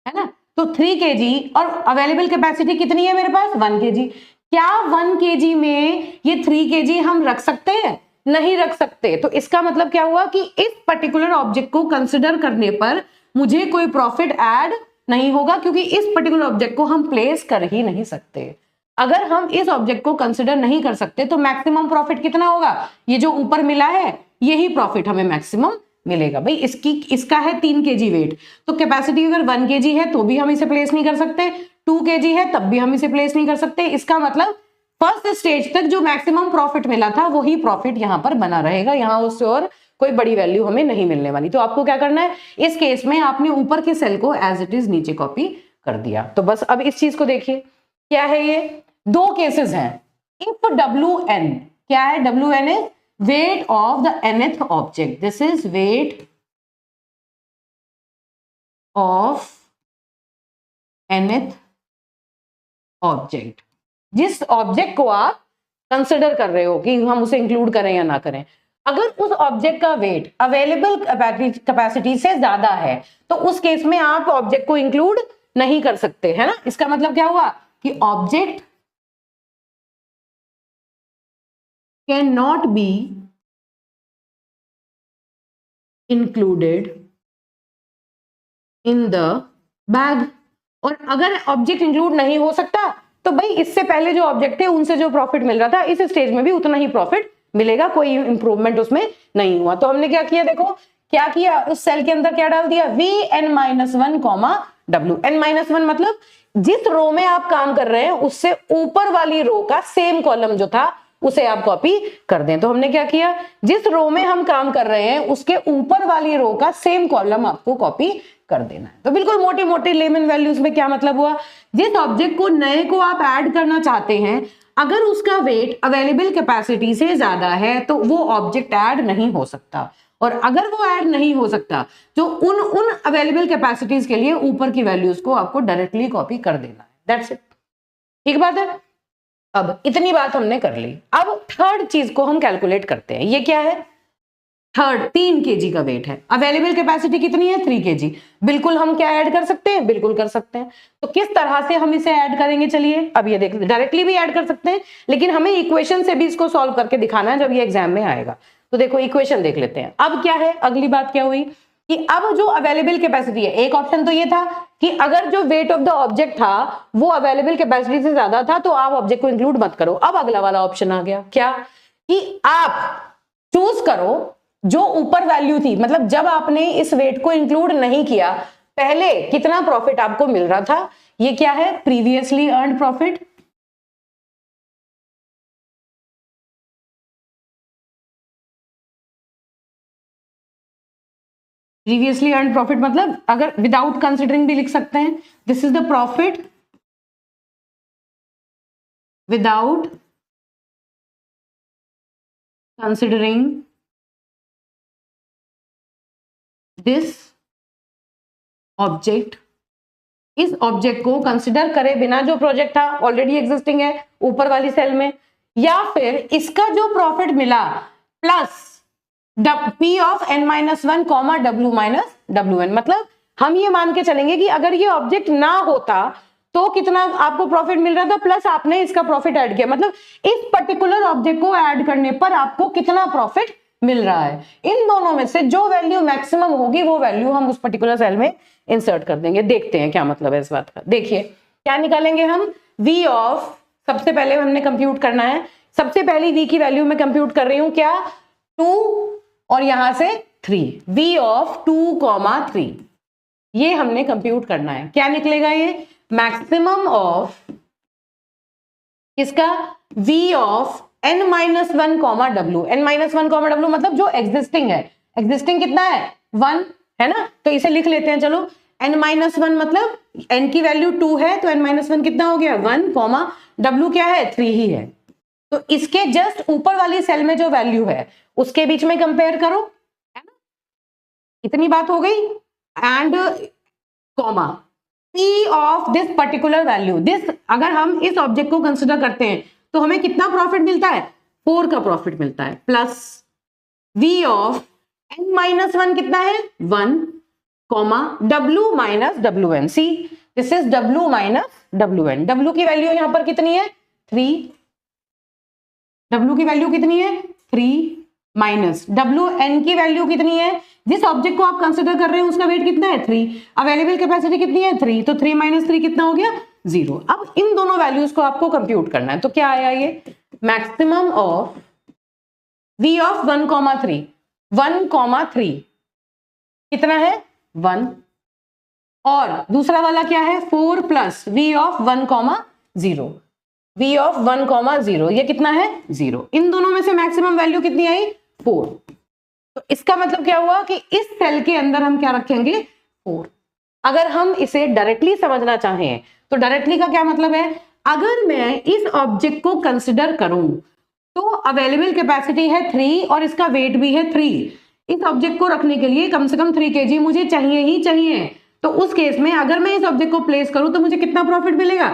है ना। तो 3 kg और अवेलेबल कैपेसिटी कितनी है मेरे पास, 1 kg। क्या 1 kg में ये 3 kg हम रख सकते हैं? नहीं रख सकते। तो इसका मतलब क्या हुआ कि इस पर्टिकुलर ऑब्जेक्ट को कंसिडर करने पर मुझे कोई प्रॉफिट ऐड नहीं होगा, क्योंकि इस पर्टिकुलर ऑब्जेक्ट को हम प्लेस कर ही नहीं सकते। अगर हम इस ऑब्जेक्ट को कंसिडर नहीं कर सकते तो मैक्सिमम प्रॉफिट कितना होगा, ये जो ऊपर मिला है यही प्रॉफिट हमें मैक्सिमम मिलेगा। भाई इसका है 3 kg वेट, तो कैपेसिटी अगर 1 kg है तो भी हम इसे प्लेस नहीं कर सकते, 2 kg है तब भी हम इसे प्लेस नहीं कर सकते। इसका मतलब फर्स्ट स्टेज तक जो मैक्सिमम प्रॉफिट मिला था वही प्रॉफिट यहाँ पर बना रहेगा, यहाँ उससे और कोई बड़ी वैल्यू हमें नहीं मिलने वाली। तो आपको क्या करना है, इस केस में आपने ऊपर के सेल को एज इट इज नीचे कॉपी कर दिया। तो बस अब इस चीज को देखिए, क्या है ये, 2 केसेस हैं। इफ Wn, क्या है, Wn is weight of the nth object, this is weight of nth object. जिस ऑब्जेक्ट को आप कंसिडर कर रहे हो कि हम उसे इंक्लूड करें या ना करें, अगर उस ऑब्जेक्ट का वेट अवेलेबल कैपेसिटी से ज्यादा है तो उस केस में आप ऑब्जेक्ट को इंक्लूड नहीं कर सकते, है ना। इसका मतलब क्या हुआ कि object can not be included in the bag. और अगर ऑब्जेक्ट इंक्लूड नहीं हो सकता तो भाई इससे पहले जो ऑब्जेक्ट थे उनसे जो प्रॉफिट मिल रहा था इस स्टेज में भी उतना ही प्रॉफिट मिलेगा, कोई इंप्रूवमेंट उसमें नहीं हुआ। तो हमने क्या किया, देखो क्या किया, उस सेल के अंदर क्या डाल दिया, Vn-1, W। n-1 मतलब जिस रो में आप काम कर रहे हैं उससे ऊपर वाली रो का सेम कॉलम जो था उसे आप कॉपी कर दें। तो हमने क्या किया, जिस रो में हम काम कर रहे हैं उसके ऊपर वाली रो का सेम कॉलम आपको कॉपी कर देना है। तो बिल्कुल मोटे मोटे लेमन वैल्यूज में क्या मतलब हुआ, जिस ऑब्जेक्ट को नए को आप ऐड करना चाहते हैं, अगर उसका वेट अवेलेबल कैपेसिटी से ज्यादा है तो वो ऑब्जेक्ट ऐड नहीं हो सकता, और अगर वो ऐड नहीं हो सकता तो उन अवेलेबल कैपेसिटीज के लिए ऊपर की वैल्यूज को आपको डायरेक्टली कॉपी कर देना है। दैट्स इट, ठीक बात है। अब इतनी बात हमने कर ली, अब थर्ड चीज को हम कैलकुलेट करते हैं। ये क्या है, थर्ड 3 kg का वेट है, अवेलेबल कैपेसिटी कितनी है 3 kg। बिल्कुल हम क्या ऐड कर सकते हैं, बिल्कुल कर सकते हैं। तो किस तरह से हम इसे ऐड करेंगे, चलिए अब ये देख, डायरेक्टली भी ऐड कर सकते हैं, लेकिन हमें इक्वेशन से भी इसको सॉल्व करके दिखाना है जब ये एग्जाम में आएगा। तो देखो इक्वेशन देख लेते हैं। अब क्या है, अगली बात क्या हुई कि अब जो अवेलेबल कैपेसिटी है, एक ऑप्शन तो ये था कि अगर जो वेट ऑफ द ऑब्जेक्ट था वो अवेलेबल कैपेसिटी से ज्यादा था तो आप ऑब्जेक्ट को इंक्लूड मत करो। अब अगला वाला ऑप्शन आ गया, क्या कि आप चूज करो जो ऊपर वैल्यू थी, मतलब जब आपने इस वेट को इंक्लूड नहीं किया पहले कितना प्रॉफिट आपको मिल रहा था, ये क्या है, previously earned profit. Previously earned profit मतलब अगर विदाउट कंसिडरिंग भी लिख सकते हैं, this is the profit without considering this object. इस ऑब्जेक्ट को कंसिडर करे बिना जो प्रोजेक्ट था ऑलरेडी एग्जिस्टिंग है ऊपर वाली सेल में, या फिर इसका जो प्रॉफिट मिला plus P of n-1 comma W minus WN। मतलब हम ये मान के चलेंगे कि अगर ये ऑब्जेक्ट ना होता तो कितना आपको प्रॉफिट मिल रहा था, प्लस आपने इसका प्रॉफिट ऐड किया, मतलब इस पर्टिकुलर ऑब्जेक्ट को ऐड करने पर आपको कितना प्रॉफिट मिल रहा है। इन दोनों में से जो वैल्यू मैक्सिमम होगी वो वैल्यू हम उस पर्टिकुलर सेल में इंसर्ट कर देंगे। देखते हैं क्या मतलब है इस बात का। देखिए क्या निकालेंगे हम, V ऑफ, सबसे पहले हमने कंप्यूट करना है, सबसे पहली V की वैल्यू मैं कंप्यूट कर रही हूं, क्या 2 और यहां से 3, V ऑफ 2,3 ये हमने कंप्यूट करना है। क्या निकलेगा ये, मैक्सिमम ऑफ किसका, V of n-1, W। n-1, W मतलब जो एग्जिस्टिंग है, एग्जिस्टिंग कितना है 1 है ना, तो इसे लिख लेते हैं। चलो n-1 मतलब n की वैल्यू 2 है तो n-1 कितना हो गया 1, W क्या है 3 ही है। तो इसके जस्ट ऊपर वाली सेल में जो वैल्यू है उसके बीच में कंपेयर करो, है ना, इतनी बात हो गई। And comma P of this particular value, this अगर हम इस ऑब्जेक्ट को कंसिडर करते हैं तो हमें कितना प्रॉफिट मिलता है, 4 का प्रॉफिट मिलता है, प्लस V ऑफ n-1 कितना है 1, W minus WN। See this is W minus WN। W की वैल्यू यहां पर कितनी है 3, W की वैल्यू कितनी है 3 माइनस WN की वैल्यू कितनी है, जिस ऑब्जेक्ट को आप कंसिडर कर रहे हैं उसका वेट कितना है 3, अवेलेबल कैपेसिटी कितनी है 3, तो 3 माइनस 3 कितना हो गया 0। अब इन दोनों वैल्यूज को आपको कंप्यूट करना है, तो क्या आया ये, मैक्सिमम ऑफ V ऑफ 1,3, 1,3 कितना है 1, और दूसरा वाला क्या है 4 plus V of 1,0, V of 1,0 ये कितना है 0। इन दोनों में से मैक्सिमम वैल्यू कितनी आई 4। तो इसका मतलब क्या हुआ कि इस सेल के अंदर हम क्या रखेंगे 4। अगर हम इसे डायरेक्टली समझना चाहें तो डायरेक्टली का क्या मतलब है, अगर मैं इस ऑब्जेक्ट को कंसिडर करूं तो अवेलेबल कैपेसिटी है 3 और इसका वेट भी है 3, इस ऑब्जेक्ट को रखने के लिए कम से कम 3 kg मुझे चाहिए ही चाहिए। तो उस केस में अगर मैं इस ऑब्जेक्ट को प्लेस करूं तो मुझे कितना प्रॉफिट मिलेगा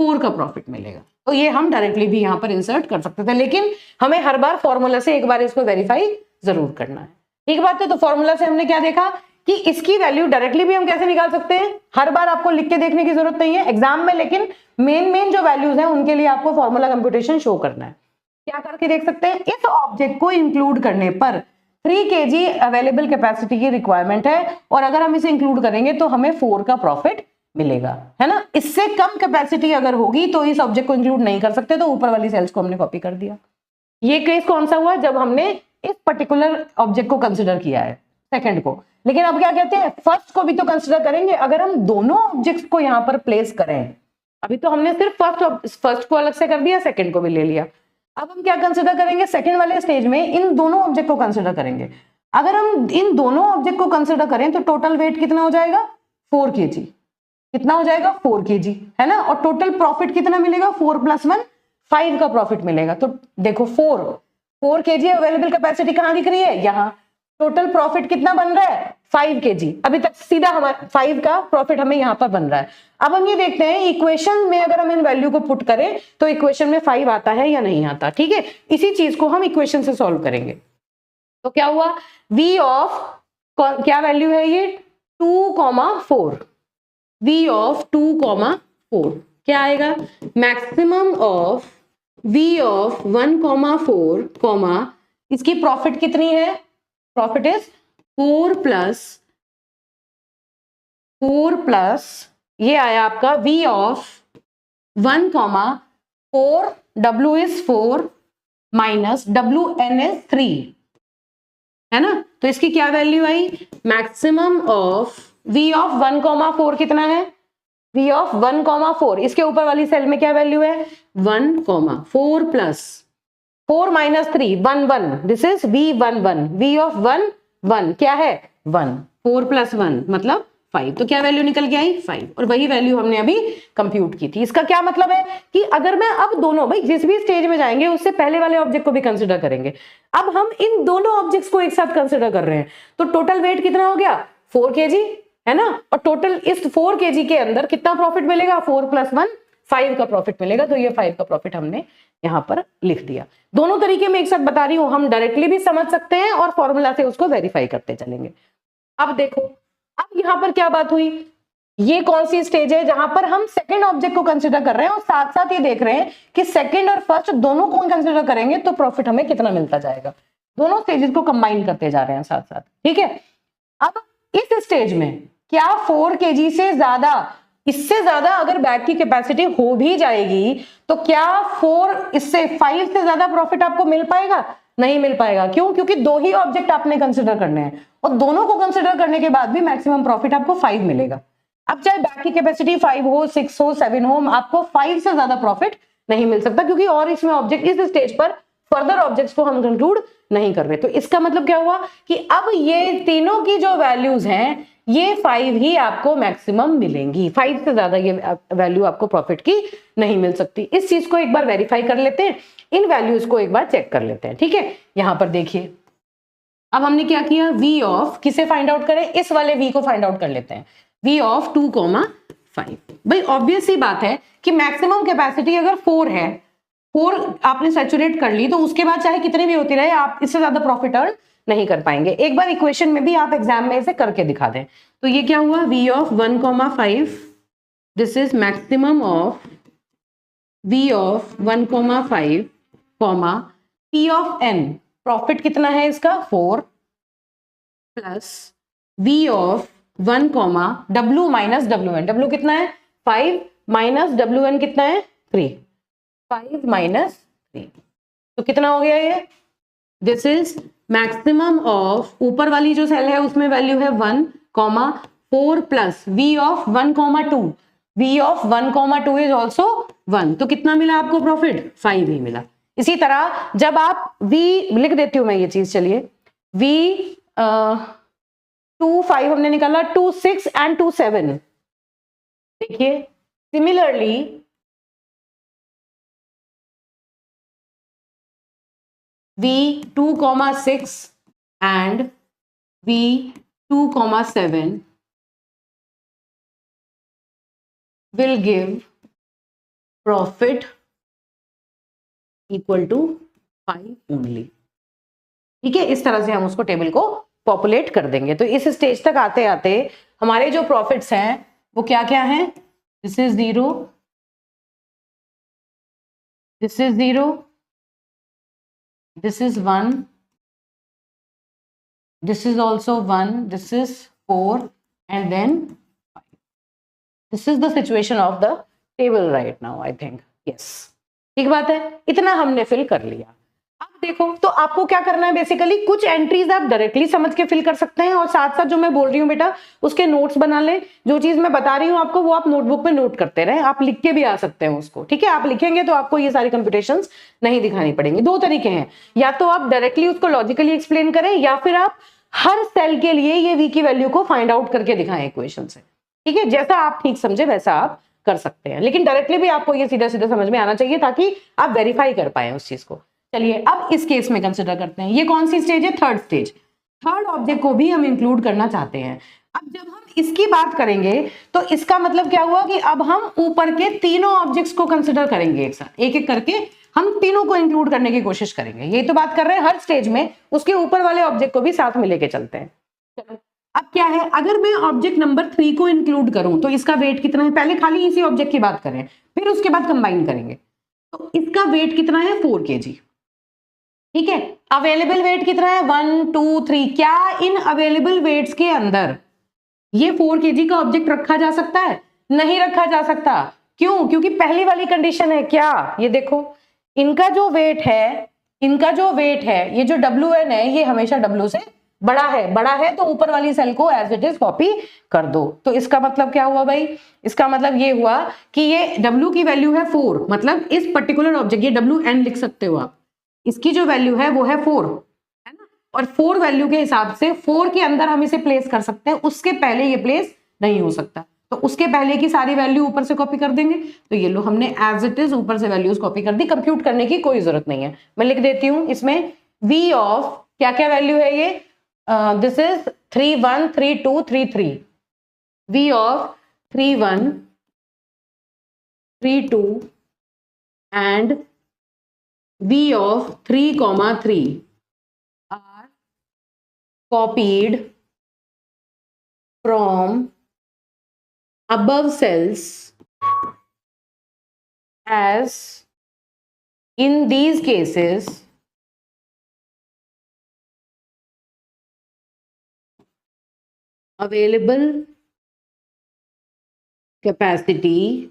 4 का प्रॉफिट मिलेगा। तो ये हम डायरेक्टली भी यहां पर इंसर्ट कर सकते थे, लेकिन हमें हर बार फॉर्मूला से एक बार इसको वेरीफाई जरूर करना है, ठीक बात है। तो फॉर्मूला से हमने क्या देखा कि इसकी वैल्यू डायरेक्टली भी हम कैसे निकाल सकते हैं, हर बार आपको लिख के देखने की जरूरत नहीं है एग्जाम में, लेकिन मेन जो वैल्यूज हैं उनके लिए आपको फॉर्मूला कंप्यूटेशन शो करना है। क्या करके देख सकते हैं, इस ऑब्जेक्ट को इंक्लूड करने पर 3 kg अवेलेबल कैपेसिटी की रिक्वायरमेंट है और अगर हम इसे इंक्लूड करेंगे तो हमें 4 का प्रॉफिट मिलेगा, है ना। इससे कम कैपेसिटी अगर होगी तो इस ऑब्जेक्ट को इंक्लूड नहीं कर सकते, तो ऊपर वाली सेल्स को हमने कॉपी कर दिया। ये केस कौन सा हुआ, जब हमने इस पर्टिकुलर ऑब्जेक्ट को कंसिडर किया है, सेकंड को। लेकिन अब क्या कहते हैं, फर्स्ट को भी तो कंसिडर करेंगे। अगर हम दोनों ऑब्जेक्ट्स को यहां पर प्लेस करें, अभी तो हमने सिर्फ फर्स्ट को अलग से कर दिया, सेकंड को भी ले लिया, अब हम क्या कंसिडर करेंगे, सेकंड वाले स्टेज में इन दोनों ऑब्जेक्ट को कंसिडर करेंगे। अगर हम इन दोनों ऑब्जेक्ट को कंसिडर करें तो टोटल वेट कितना हो जाएगा 4 kg, कितना हो जाएगा 4 kg, है ना। और टोटल प्रॉफिट कितना मिलेगा, 4 + 1 5 का प्रॉफिट मिलेगा। तो देखो 4 kg अवेलेबल कैपेसिटी कहां दिख रही है, यहाँ। टोटल प्रॉफिट कितना बन रहा है 5 kg, अभी तक सीधा हमारा 5 का प्रॉफिट हमें यहाँ पर बन रहा है। अब हम ये देखते हैं इक्वेशन में अगर हम इन वैल्यू को पुट करें तो इक्वेशन में 5 आता है या नहीं आता, ठीक है। इसी चीज को हम इक्वेशन से सॉल्व करेंगे। तो क्या हुआ, v ऑफ क्या वैल्यू है ये 2,4, v ऑफ 2,4 क्या आएगा, मैक्सिमम ऑफ v ऑफ 1,4, इसकी प्रॉफिट कितनी है, प्रॉफिट इज 4 प्लस ये आया आपका v of 1,4, w is 4 minus wn is 3, है ना। तो इसकी क्या value I, maximum of v of 1,4 कितना है, v ऑफ 1,4, इसके ऊपर वाली सेल में क्या वैल्यू है 1,4 plus 4 minus 3 1 1, this is v11, v of 1 1 क्या है 1, 4 प्लस 1 मतलब 5, तो क्या वैल्यू निकल के आई 5, और वही वैल्यू हमने अभी कंप्यूट की थी। इसका क्या मतलब है कि अगर मैं अब दोनों, भाई जिस भी स्टेज में जाएंगे उससे पहले वाले ऑब्जेक्ट को भी कंसिडर करेंगे। अब हम इन दोनों ऑब्जेक्ट्स को एक साथ कंसिडर कर रहे हैं, तो टोटल वेट कितना हो गया 4 kg, है ना। और टोटल इस 4 kg के अंदर कितना प्रॉफिट मिलेगा, 4 + 1 5 का प्रॉफिट मिलेगा। तो ये 5 का प्रॉफिट हमने यहां पर लिख दिया। दोनों तरीके में एक साथ बता रही हूं, हम डायरेक्टली भी समझ सकते हैं और फॉर्मूला से उसको वेरीफाई करते चलेंगे। अब देखो, अब यहां पर क्या बात हुई, ये कौन सी स्टेज है जहां पर हम सेकंड ऑब्जेक्ट को कंसिडर कर रहे हैं और साथ साथ ये देख रहे हैं कि सेकंड और फर्स्ट दोनों को कंसिडर करेंगे तो प्रॉफिट हमें कितना मिलता जाएगा। दोनों स्टेजेस को कंबाइन करते जा रहे हैं साथ साथ, ठीक है। अब इस स्टेज में क्या 4 kg से ज्यादा, इससे ज्यादा अगर बैग की कैपेसिटी हो भी जाएगी तो क्या 4 इससे 5 से ज्यादा प्रॉफिट आपको मिल पाएगा, नहीं मिल पाएगा। क्यों, क्योंकि दो ही ऑब्जेक्ट आपने कंसिडर करने हैं और दोनों को कंसिडर करने के बाद भी मैक्सिमम प्रॉफिट आपको 5 मिलेगा। अब चाहे बैग की कैपेसिटी 5 हो, 6 हो, 7 हो, आपको 5 से ज्यादा प्रॉफिट नहीं मिल सकता, क्योंकि और इसमें ऑब्जेक्ट, इस स्टेज पर फर्दर ऑब्जेक्ट्स को हम कंक्लूड नहीं कर रहे। तो इसका मतलब क्या हुआ कि अब ये तीनों की जो वैल्यूज हैं ये 5 ही आपको मैक्सिमम मिलेंगी, 5 से ज्यादा ये वैल्यू आपको प्रॉफिट की नहीं मिल सकती। इस चीज को एक बार वेरीफाई कर लेते हैं, इन वैल्यूज को एक बार चेक कर लेते हैं, ठीक है। यहां पर देखिए, अब हमने क्या किया, v ऑफ किसे फाइंड आउट करें, इस वाले v को फाइंड आउट कर लेते हैं, v ऑफ 2,5। भाई ऑब्वियस सी बात है कि मैक्सिमम कैपेसिटी अगर 4 है, 4 आपने सैचुरेट कर ली तो उसके बाद चाहे कितनी भी होती रहे आप इससे ज्यादा प्रॉफिट अर्न नहीं कर पाएंगे। एक बार इक्वेशन में भी आप एग्जाम में इसे करके दिखा दें। तो ये क्या हुआ, v of 1,5, this is maximum of v of 1,5, p of n, profit कितना है इसका 4, plus v of 1, w minus wn, w कितना है 5 माइनस wn कितना है 3, 5 माइनस 3, तो कितना हो गया ये, दिस इज मैक्सिमम ऑफ, ऊपर वाली जो सेल है उसमें वैल्यू है 1, 4 plus v of 1,2, v of 1,2 is also 1, तो कितना मिला आपको प्रॉफिट 5 ही मिला। इसी तरह जब आप v, लिख देती हूं मैं ये चीज, चलिए v 2, 5 हमने निकाला, 2, 6 एंड 2, 7, देखिए similarly v 2,6 and v 2,7 will give profit equal to 5 only, ठीक है। इस तरह से हम उसको टेबल को पॉपुलेट कर देंगे। तो इस स्टेज तक आते आते हमारे जो प्रॉफिट्स हैं वो क्या क्या हैं, this is 0, this is 0, this is 1, this is also 1, this is 4 and then 5. This is the situation of the table right now, I think, yes, ठीक बात है। इतना हमने फिल कर लिया। अब देखो, तो आपको क्या करना है, बेसिकली कुछ एंट्रीज आप डायरेक्टली समझ के फिल कर सकते हैं और साथ साथ जो मैं बोल रही हूँ बेटा उसके नोट्स बना लें। जो चीज मैं बता रही हूँ आपको वो आप नोटबुक में नोट करते रहे, आप लिख के भी आ सकते हैं उसको, ठीक है। आप लिखेंगे तो आपको ये सारी कंप्यूटेशंस नहीं दिखानी पड़ेंगी। दो तरीके हैं, या तो आप डायरेक्टली उसको लॉजिकली एक्सप्लेन करें या फिर आप हर सेल के लिए ये v की वैल्यू को फाइंड आउट करके दिखाएं इक्वेशन से। ठीक है, जैसा आप ठीक समझे वैसा आप कर सकते हैं, लेकिन डायरेक्टली भी आपको ये सीधा सीधा समझ में आना चाहिए ताकि आप वेरीफाई कर पाए उस चीज को। चलिए अब इस केस में कंसिडर करते हैं, ये कौन सी स्टेज है, थर्ड स्टेज। थर्ड ऑब्जेक्ट को भी हम इंक्लूड करना चाहते हैं। अब जब हम इसकी बात करेंगे तो इसका मतलब क्या हुआ कि अब हम ऊपर के तीनों ऑब्जेक्ट्स को कंसिडर करेंगे एक साथ, एक एक करके हम तीनों को इंक्लूड करने की कोशिश करेंगे। यही तो बात कर रहे हैं, हर स्टेज में उसके ऊपर वाले ऑब्जेक्ट को भी साथ में लेके चलते हैं। चलो अब क्या है, अगर मैं ऑब्जेक्ट नंबर 3 को इंक्लूड करूं तो इसका वेट कितना है, पहले खाली इसी ऑब्जेक्ट की बात करें फिर उसके बाद कंबाइन करेंगे। तो इसका वेट कितना है, 4 kg। ठीक है, अवेलेबल वेट कितना है, 1 2 3। क्या इन अवेलेबल वेट्स के अंदर ये 4 kg का ऑब्जेक्ट रखा जा सकता है, नहीं रखा जा सकता। क्यों, क्योंकि पहली वाली कंडीशन है क्या, ये देखो इनका जो वेट है, ये जो WN है ये हमेशा W से बड़ा है तो ऊपर वाली सेल को एज इट इज कॉपी कर दो। तो इसका मतलब क्या हुआ भाई, इसका मतलब ये हुआ कि ये W की वैल्यू है 4, मतलब इस पर्टिकुलर ऑब्जेक्ट, ये WN लिख सकते हो आप, इसकी जो वैल्यू है वो है 4, है ना। और 4 वैल्यू के हिसाब से 4 के अंदर हम इसे प्लेस कर सकते हैं, उसके पहले ये प्लेस नहीं हो सकता। तो उसके पहले की सारी वैल्यू ऊपर से कॉपी कर देंगे। तो ये लो हमने एज इट इज ऊपर से वैल्यूज कॉपी कर दी, कंप्यूट करने की कोई जरूरत नहीं है। मैं लिख देती हूं इसमें V ऑफ क्या क्या वैल्यू है ये, this is 3 1 3 2 3 3, V of 3 1 3 2 and V of 3, 3 are copied from above cells as in these cases available capacity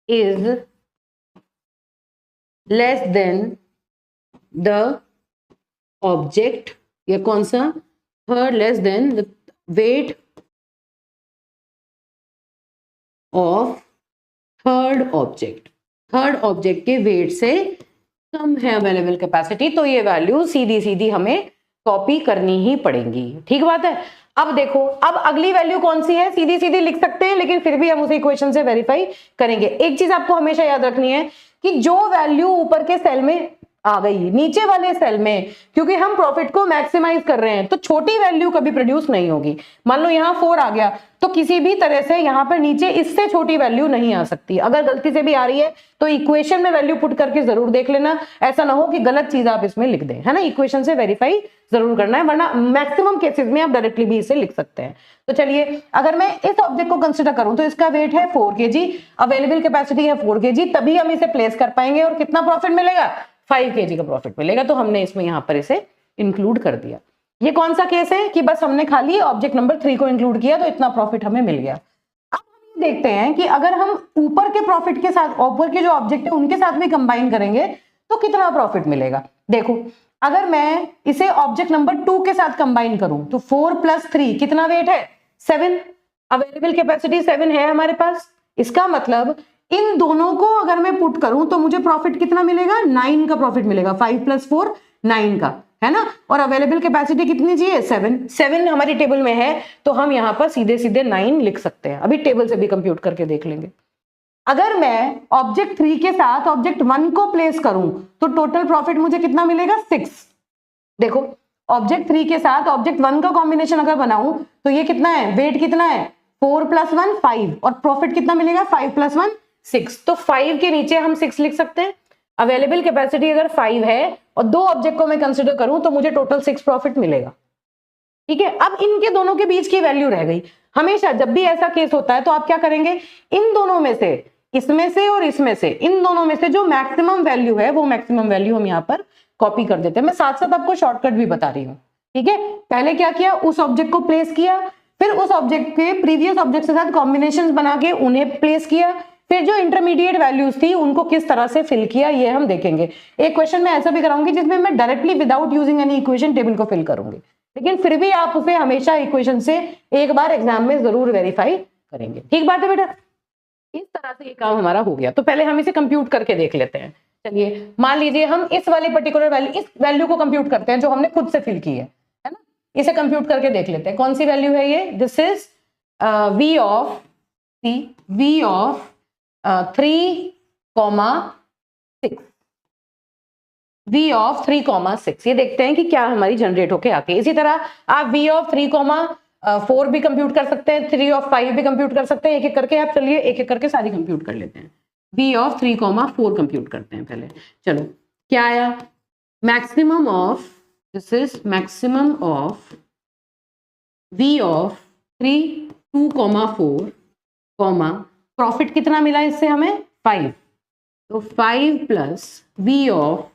is less than the object, या कौन सा, third, less than the weight of third object, third object के wait से कम है available capacity. तो ये value सीधी सीधी हमें copy करनी ही पड़ेंगी, ठीक बात है। अब देखो, अब अगली वैल्यू कौन सी है, सीधी सीधी लिख सकते हैं लेकिन फिर भी हम उसे इक्वेशन से वेरीफाई करेंगे। एक चीज आपको हमेशा याद रखनी है कि जो वैल्यू ऊपर के सेल में आ गई नीचे वाले सेल में, क्योंकि हम प्रॉफिट को मैक्सिमाइज कर रहे हैं तो छोटी वैल्यू कभी प्रोड्यूस नहीं होगी। मान लो यहाँ 4 आ गया तो किसी भी तरह से यहाँ पर नीचे इससे छोटी वैल्यू नहीं आ सकती। अगर गलती से भी आ रही है तो इक्वेशन में वैल्यू पुट करके जरूर देख लेना, ऐसा ना हो कि गलत चीज आप इसमें लिख दें, है ना। इक्वेशन से वेरीफाई जरूर करना है, वरना मैक्सिमम केसेस में आप डायरेक्टली भी इसे लिख सकते हैं। तो चलिए, अगर मैं इस ऑब्जेक्ट को कंसिडर करूं तो इसका वेट है 4 kg, अवेलेबल कैपेसिटी है 4 kg, तभी हम इसे प्लेस कर पाएंगे और कितना प्रॉफिट मिलेगा, 5 kg का प्रॉफिट मिलेगा। तो हमने इसमें यहाँ पर इसे इंक्लूड कर दिया। ये कौन सा केस है कि बस हमने खाली ऑब्जेक्ट नंबर 3 को इंक्लूड किया तो इतना प्रॉफिट हमें मिल गया। अब हम देखते हैं कि अगर हम ऊपर के प्रॉफिट के साथ ऊपर के जो ऑब्जेक्ट है उनके साथ भी कंबाइन करेंगे तो कितना प्रॉफिट मिलेगा। देखो, अगर मैं इसे ऑब्जेक्ट नंबर 2 के साथ कंबाइन करूं तो 4 + 3 कितना वेट है, 7, अवेलेबल कैपेसिटी 7 है हमारे पास। इसका मतलब इन दोनों को अगर मैं पुट करूं तो मुझे प्रॉफिट कितना मिलेगा, 9 का प्रॉफिट मिलेगा। 5 + 4 9 का, है ना। और अवेलेबल कैपेसिटी कितनी चाहिए, 7 हमारी टेबल में है तो हम यहाँ पर सीधे सीधे 9 लिख सकते हैं। अभी टेबल से भी कंप्यूट करके देख लेंगे। अगर मैं ऑब्जेक्ट 3 के साथ ऑब्जेक्ट 1 को प्लेस करूं तो टोटल प्रॉफिट मुझे कितना मिलेगा, 6। देखो, ऑब्जेक्ट 3 के साथ ऑब्जेक्ट 1 का कॉम्बिनेशन अगर बनाऊं तो ये कितना है, वेट कितना है, 4 + 1 5, और प्रॉफिट कितना मिलेगा, 5 + 1 6। तो 5 के नीचे हम 6 लिख सकते हैं। अवेलेबल कैपेसिटी अगर 5 है और 2 ऑब्जेक्ट को मैं कंसिडर करूं तो मुझे टोटल 6 प्रॉफिट मिलेगा। ठीक है, अब इनके दोनों के बीच की वैल्यू रह गई। हमेशा जब भी ऐसा केस होता है तो आप क्या करेंगे, इन दोनों में से, इसमें से और इसमें से, इन दोनों में से जो मैक्सिमम वैल्यू है वो मैक्सिमम वैल्यू हम यहाँ पर कॉपी कर देते हैं। मैं साथ साथ आपको शॉर्टकट भी बता रही हूँ। ठीक है, पहले क्या किया, उस ऑब्जेक्ट को प्लेस किया, फिर उस ऑब्जेक्ट के प्रीवियस ऑब्जेक्ट के साथ कॉम्बिनेशन बना के उन्हें प्लेस किया, फिर जो इंटरमीडिएट वैल्यूज थी उनको किस तरह से फिल किया ये हम देखेंगे। एक क्वेश्चन में ऐसा भी कराऊंगी जिसमें मैं directly without using any equation table को फिल करूंगी, लेकिन फिर भी आप उसे हमेशा इक्वेशन से एक बार एग्जाम में जरूर वेरीफाई करेंगे। ठीक बात है बेटा, इस तरह से ये काम हमारा हो गया। तो पहले हम इसे कंप्यूट करके देख लेते हैं। चलिए, मान लीजिए हम इस वाले पर्टिकुलर वैल्यू, इस वैल्यू को कंप्यूट करते हैं जो हमने खुद से फिल की है ना। इसे कंप्यूट करके देख लेते हैं कौन सी वैल्यू है ये, this is v of v of 3,6, v of 3,6, ये देखते हैं कि क्या हमारी जनरेट होके आती है। इसी तरह आप v ऑफ 3,4 भी कंप्यूट कर सकते हैं, 3 ऑफ 5 भी कंप्यूट कर सकते हैं, एक एक करके। आप चलिए एक एक करके सारी कंप्यूट कर लेते हैं। v ऑफ 3,4 कंप्यूट करते हैं पहले। चलो क्या आया, maximum of, this is maximum of v of 2,4 comma profit कितना मिला इससे हमें 5, तो 5 प्लस v ऑफ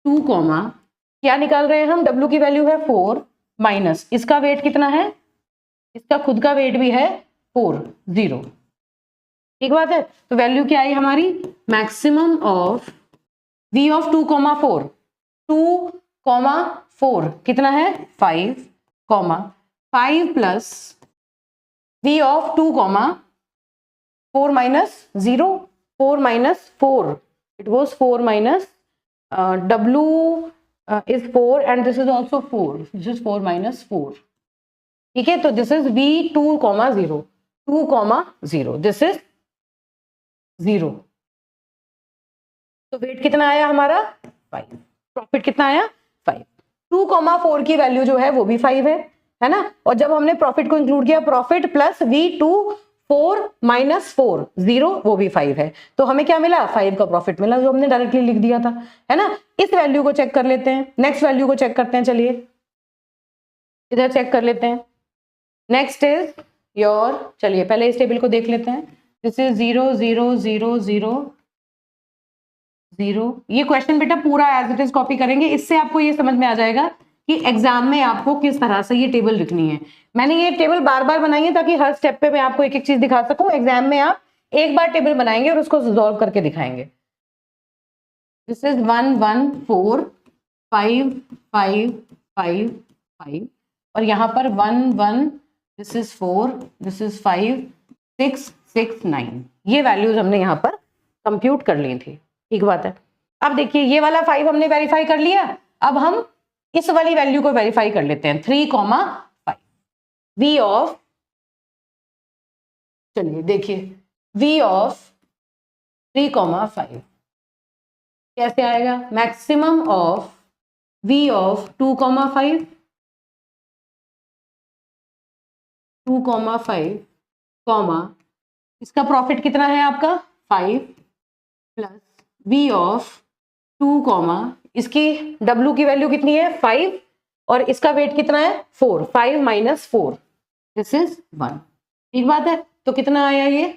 2 कॉमा क्या निकाल रहे हैं हम, w की वैल्यू है 4 माइनस इसका वेट कितना है, इसका खुद का वेट भी है 4, 0, ठीक बात है। तो वैल्यू क्या आई हमारी, मैक्सिमम ऑफ v ऑफ 2,4, 2,4 कितना है 5 comma 5 plus v of 2,4 minus 0, 4 minus 4, it was 4 minus w is 4 and this is also 4, this is 4 minus 4, ठीक है। तो this is v 2,0, 2,0, this is 0, तो वेट कितना आया हमारा 5, प्रॉफिट कितना आया 5, 2,4 की वैल्यू जो है वो भी 5 है ना। और जब हमने प्रॉफिट को इंक्लूड किया, प्रॉफिट प्लस v24 माइनस 4, 0, वो भी 5 है, तो हमें क्या मिला 5 का प्रॉफिट मिला, जो हमने डायरेक्टली लिख दिया था, है ना। इस वैल्यू को चेक कर लेते हैं, नेक्स्ट वैल्यू को चेक करते हैं, चलिए इधर चेक कर लेते हैं। नेक्स्ट इज योर, चलिए पहले इस टेबल को देख लेते हैं। This is 0 0 0 0 0। ये क्वेश्चन बेटा पूरा एज इट इज कॉपी करेंगे, इससे आपको ये समझ में आ जाएगा कि एग्जाम में आपको किस तरह से ये टेबल लिखनी है। मैंने ये टेबल बार बार बनाई है ताकि हर स्टेप पे मैं आपको एक एक चीज दिखा सकूं। एग्जाम में आप एक बार टेबल बनाएंगे और उसको सॉल्व करके दिखाएंगे। दिस इज 1 1 4 5 5 5 5 और यहाँ पर 1 1, दिस इज 4, दिस इज 5 6 6 9, ये वैल्यूज हमने यहाँ पर कंप्यूट कर ली थी, ठीक बात है। अब देखिए ये वाला 5 हमने वेरीफाई कर लिया, अब हम इस वाली वैल्यू को वेरीफाई कर लेते हैं, 3,5 v ऑफ, चलिए देखिए v ऑफ 3,5 कैसे आएगा, maximum of v of 2,5 comma इसका प्रॉफिट कितना है आपका 5 प्लस v ऑफ 2 कॉमा इसकी w की वैल्यू कितनी है 5 और इसका वेट कितना है 4, 5 माइनस 4, दिस इज 1, ठीक बात है। तो कितना आया ये,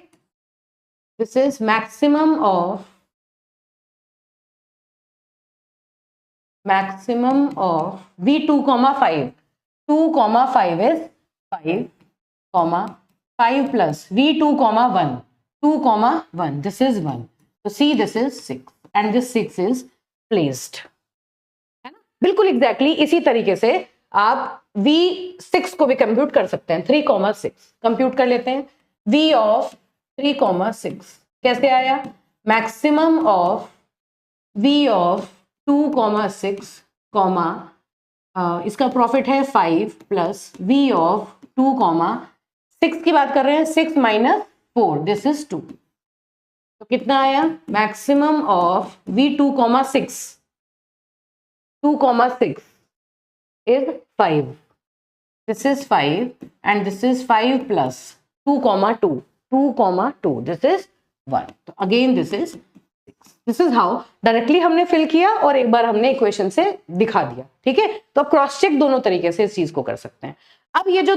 this is maximum of v 2,5, 2,5 is 5 comma 5 plus v 2,1, 2,1, this is 1, तो see this is 6 and this 6 is placed, है ना। बिल्कुल एग्जैक्टली इसी तरीके से आप v6 को भी कंप्यूट कर सकते हैं, 3,6 कंप्यूट कर लेते हैं। v ऑफ 3,6 कैसे आया, maximum of v of 2,6 comma इसका प्रॉफिट है 5 प्लस v ऑफ 2,6 की बात कर रहे हैं, 6 माइनस 4, दिस इज 2, तो कितना आया, maximum of v 2,6 is 5, this is 5 and this is 5 plus 2,2, 2,2, this is 1, तो again this is 6। This is how directly हमने फिल किया और एक बार हमने इक्वेशन से दिखा दिया, ठीक है। तो आप क्रॉस चेक दोनों तरीके से इस चीज को कर सकते हैं। अब ये जो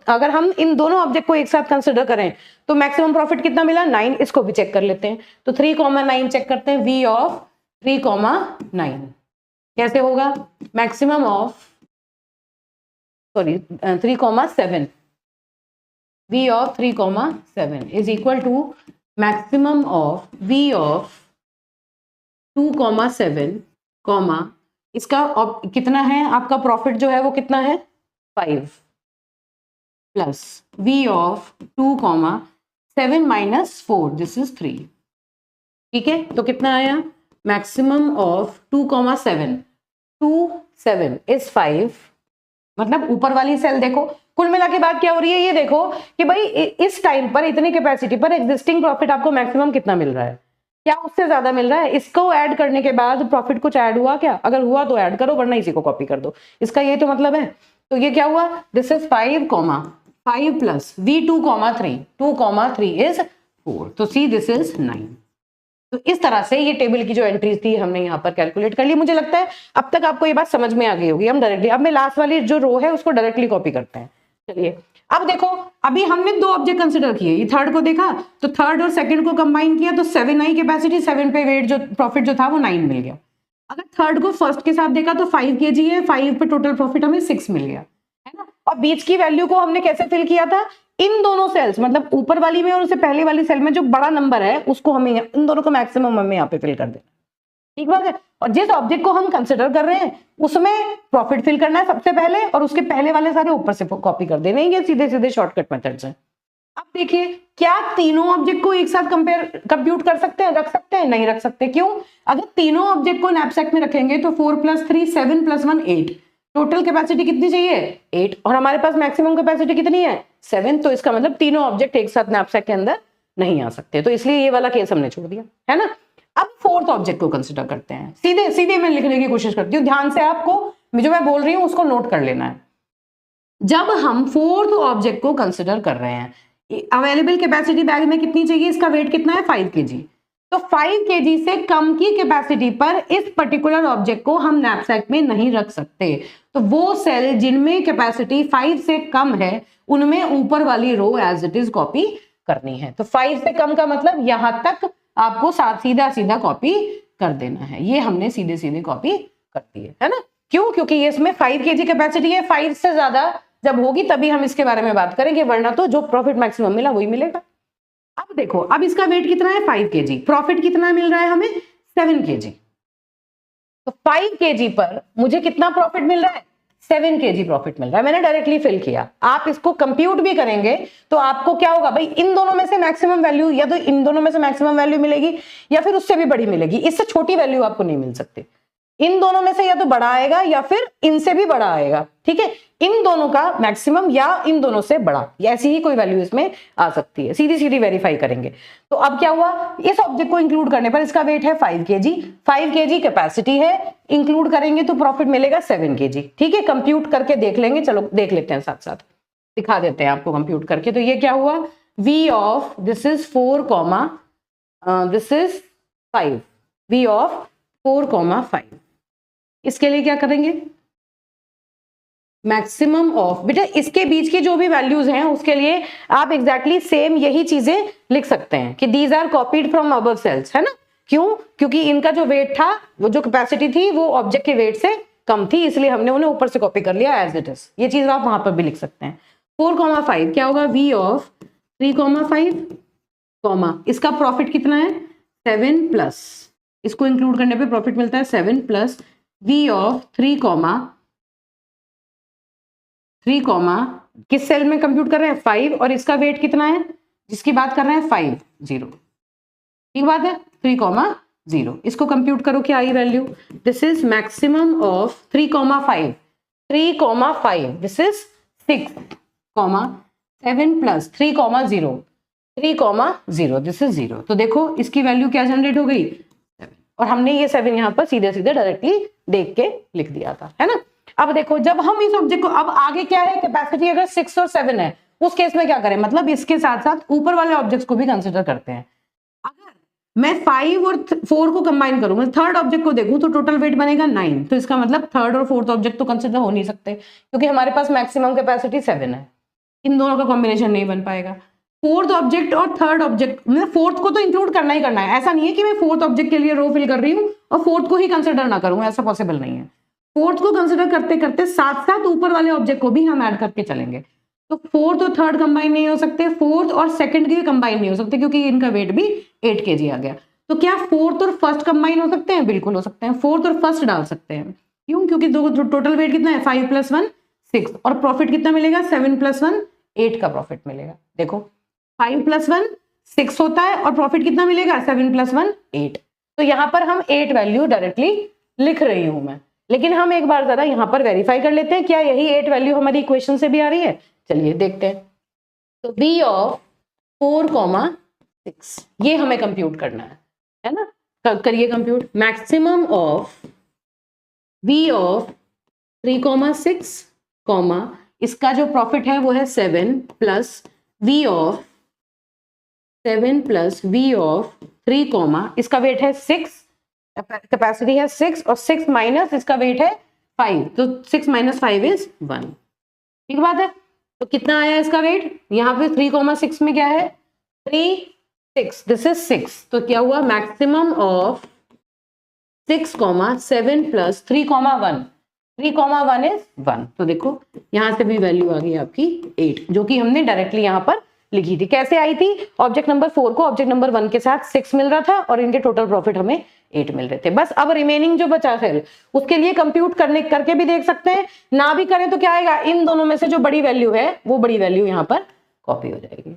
अगर हम इन दोनों ऑब्जेक्ट को एक साथ कंसिडर करें तो मैक्सिमम प्रॉफिट कितना मिला 9, इसको भी चेक कर लेते हैं। तो 3,9 चेक करते हैं, v ऑफ 3,9 कैसे होगा, maximum of 3,7, v of 3,7 is equal to maximum of v of 2,7 comma इसका कितना है आपका प्रॉफिट जो है वो कितना है 5 plus v of 2,7 minus 4, this is 3, ठीक है। तो कितना आया, मैक्सिमम ऑफ 2,7 इज 5, मतलब ऊपर वाली सेल देखो कुल मिला के बात क्या हो रही है, ये देखो कि भाई इस टाइम पर इतनी कैपेसिटी पर एग्जिस्टिंग प्रॉफिट आपको मैक्सिमम कितना मिल रहा है, क्या उससे ज्यादा मिल रहा है? इसको ऐड करने के बाद प्रॉफिट कुछ ऐड हुआ क्या? अगर हुआ तो ऐड करो, वरना इसी को कॉपी कर दो, इसका ये तो मतलब है। तो ये क्या हुआ, this is 5 plus V2, 3, 2, 3 is 4, तो सी दिस इज 9। तो इस तरह से ये टेबल की जो एंट्रीज थी हमने यहाँ पर कैलकुलेट कर ली। मुझे लगता है अब तक आपको ये बात समझ में आ गई होगी। हम डायरेक्टली अब मैं लास्ट वाली जो रो है उसको डायरेक्टली कॉपी करते हैं। चलिए अब देखो, अभी हमने 2 ऑब्जेक्ट कंसिडर किए, ये थर्ड को देखा तो थर्ड और सेकंड को कंबाइन किया तो 7 आई कैपेसिटी, 7 पे वेट जो प्रॉफिट जो था वो 9 मिल गया। अगर थर्ड को फर्स्ट के साथ देखा तो 5 kg है, 5 पे टोटल प्रॉफिट हमें 6 मिल गया, है ना। और बीच की वैल्यू को हमने कैसे फिल किया था, इन दोनों सेल्स मतलब ऊपर वाली में और उससे पहले वाली सेल में जो बड़ा नंबर है उसको हमें इन दोनों का मैक्सिमम हमें यहाँ पे फिल कर देना, ठीक बात है। और जिस ऑब्जेक्ट को हम कंसिडर कर रहे हैं उसमें प्रॉफिट फिल करना है सबसे पहले और उसके पहले वाले सारे ऊपर से कॉपी कर देने, ये सीधे सीधे शॉर्टकट मेथड्स हैं। अब देखिए, क्या तीनों ऑब्जेक्ट को एक साथ कंप्यूट कर सकते हैं, रख सकते हैं? नहीं रख सकते। क्यों? अगर तीनों ऑब्जेक्ट को नैपसैक में रखेंगे तो 4 + 3 7 + 1 8, टोटल कैपेसिटी कितनी चाहिए 8, और हमारे पास मैक्सिमम कैपेसिटी कितनी है 7, तो इसका मतलब तीनों ऑब्जेक्ट एक साथ नैपसैक के अंदर नहीं आ सकते, तो इसलिए ये वाला केस हमने छोड़ दिया, है ना। अब फोर्थ ऑब्जेक्ट को कंसिडर करते हैं, सीधे सीधे मैं लिखने की कोशिश करती हूँ, ध्यान से आपको जो मैं बोल रही हूँ उसको नोट कर लेना है। जब हम फोर्थ ऑब्जेक्ट को कंसिडर कर रहे हैं, अवेलेबल कैपेसिटी बैग में कितनी चाहिए, इसका वेट कितना है 5 kg, तो 5 kg से कम की कैपेसिटी पर इस पर्टिकुलर ऑब्जेक्ट को हम नैपसैक में नहीं रख सकते। तो वो सेल जिनमें कैपेसिटी 5 से कम है उनमें ऊपर वाली रो एज इट इज कॉपी करनी है। तो 5 से कम का मतलब यहां तक आपको सीधा सीधा कॉपी कर देना है, ये हमने सीधे सीधे कॉपी कर दी है ना। क्यों? क्योंकि ये इसमें 5 kg कैपेसिटी है, 5 से ज्यादा जब होगी तभी हम इसके बारे में बात करेंगे, वरना तो जो प्रॉफिट मैक्सिमम मिला वही मिलेगा। अब देखो, अब इसका वेट कितना है 5 kg, प्रॉफिट कितना मिल रहा है हमें 7 kg, तो 5 kg पर मुझे कितना प्रॉफिट मिल रहा है 7 kg प्रॉफिट मिल रहा है। मैंने डायरेक्टली फिल किया, आप इसको कंप्यूट भी करेंगे तो आपको क्या होगा भाई, इन दोनों में से मैक्सिमम वैल्यू या तो इन दोनों में से मैक्सिमम वैल्यू मिलेगी या फिर उससे भी बड़ी मिलेगी, इससे छोटी वैल्यू आपको नहीं मिल सकती। इन दोनों में से या तो बड़ा आएगा या फिर इनसे भी बड़ा आएगा, ठीक है, इन दोनों का मैक्सिमम या इन दोनों से बड़ा, ऐसी ही कोई वैल्यू इसमें आ सकती है, सीधी सीधी वेरीफाई करेंगे। तो अब क्या हुआ, इस ऑब्जेक्ट को इंक्लूड करने पर इसका वेट है 5 kg, 5 kg कैपेसिटी है, इंक्लूड करेंगे तो प्रॉफिट मिलेगा 7 kg, ठीक है। कंप्यूट करके देख लेंगे, चलो देख लेते हैं, साथ साथ दिखा देते हैं आपको कंप्यूट करके। तो ये क्या हुआ, V of this is 4, this is 5, V of 4, 5, इसके लिए क्या करेंगे, मैक्सिमम ऑफ, बेटा इसके बीच की जो भी वैल्यूज हैं उसके लिए आप एग्जैक्टली सेम यही चीजें लिख सकते हैं कि these are copied from above cells, है ना। क्यों? क्योंकि इनका जो वेट था, वो जो कैपेसिटी थी वो ऑब्जेक्ट के वेट से कम थी, इसलिए हमने उन्हें ऊपर से कॉपी कर लिया एज इट इज। ये चीज आप वहां पर भी लिख सकते हैं। 4, 5 क्या होगा, V ऑफ 3, 5, इसका प्रॉफिट कितना है 7 प्लस, इसको इंक्लूड करने पे प्रॉफिट मिलता है 7 प्लस V ऑफ 3, 3, किस सेल में कंप्यूट कर रहे हैं 5, और इसका वेट कितना है जिसकी बात कर रहे हैं 5, 0, ठीक बात है, 3, 0, इसको कंप्यूट करो क्या I value, this is maximum of 3, 5, 3, 5, this is 6, 7 plus 3, 0, 3, 0, this is 0। तो देखो इसकी वैल्यू क्या जनरेट हो गई 7, और हमने ये 7 यहाँ पर सीधे सीधे डायरेक्टली देख के लिख दिया था, है ना। अब देखो, जब हम इस ऑब्जेक्ट को, अब आगे क्या है, कैपेसिटी अगर 6 और 7 है उस केस में क्या करें, मतलब इसके साथ साथ ऊपर वाले ऑब्जेक्ट्स को भी कंसिडर करते हैं। अगर मैं 5 और 4 को कंबाइन करूंगा, थर्ड ऑब्जेक्ट को देखूं तो टोटल वेट बनेगा 9, तो इसका मतलब थर्ड और फोर्थ ऑब्जेक्ट तो कंसिडर हो नहीं सकते क्योंकि हमारे पास मैक्सिमम कैपेसिटी 7 है, इन दोनों का कॉम्बिनेशन नहीं बन पाएगा। फोर्थ ऑब्जेक्ट और थर्ड ऑब्जेक्ट, मतलब फोर्थ को तो इंक्लूड करना ही करना है, ऐसा नहीं है कि मैं फोर्थ ऑब्जेक्ट के लिए रो फिल कर रही हूँ और फोर्थ को ही कंसिडर ना करूं, ऐसा पॉसिबल नहीं है। फोर्थ को कंसिडर करते करते साथ साथ ऊपर वाले ऑब्जेक्ट को भी हम ऐड करके चलेंगे। तो फोर्थ और थर्ड कंबाइन नहीं हो सकते, फोर्थ और सेकंड की भी कंबाइन नहीं हो सकते क्योंकि इनका वेट भी 8 kg आ गया। तो क्या फोर्थ और फर्स्ट कंबाइन हो सकते हैं, बिल्कुल हो सकते हैं, फोर्थ और फर्स्ट डाल सकते हैं। क्यों? क्योंकि दो टोटल वेट कितना है 5 + 1 6, और प्रॉफिट कितना मिलेगा 7 + 1 8 का प्रॉफिट मिलेगा। देखो 5 + 1 6 होता है और प्रॉफिट कितना मिलेगा 7 + 1 8, तो यहाँ पर हम 8 वैल्यू डायरेक्टली लिख रही हूं मैं, लेकिन हम एक बार जरा यहाँ पर वेरीफाई कर लेते हैं क्या यही 8 वैल्यू हमारी इक्वेशन से भी आ रही है। चलिए देखते हैं। तो v ऑफ 4,6 ये हमें कंप्यूट करना है ना। करिए compute. Maximum of v of 3,6 comma इसका जो प्रॉफिट है वो है 7 plus v of 7 plus v of 3 comma इसका वेट है 6, कैपेसिटी है 6 और 6 माइनस इसका वेट है 5, तो 6 माइनस 5 इज 1। ठीक बात है। तो कितना आया इसका वेट, यहाँ पे 3,6 में क्या है 3 6, दिस इज 6, तो क्या हुआ मैक्सिमम ऑफ 6,7 प्लस 3,1, 3,1 इज 1। तो देखो यहां से भी वैल्यू आ गई आपकी 8, जो कि हमने डायरेक्टली यहां पर लिखी थी। कैसे आई थी, ऑब्जेक्ट नंबर 4 को ऑब्जेक्ट नंबर 1 के साथ 6 मिल रहा था और इनके टोटल प्रॉफिट हमें 8 मिल रहे थे। बस अब रिमेनिंग जो बचा फिर उसके लिए कंप्यूट करके भी देख सकते हैं, ना भी करें तो क्या आएगा, इन दोनों में से जो बड़ी वैल्यू है वो बड़ी वैल्यू यहाँ पर कॉपी हो जाएगी।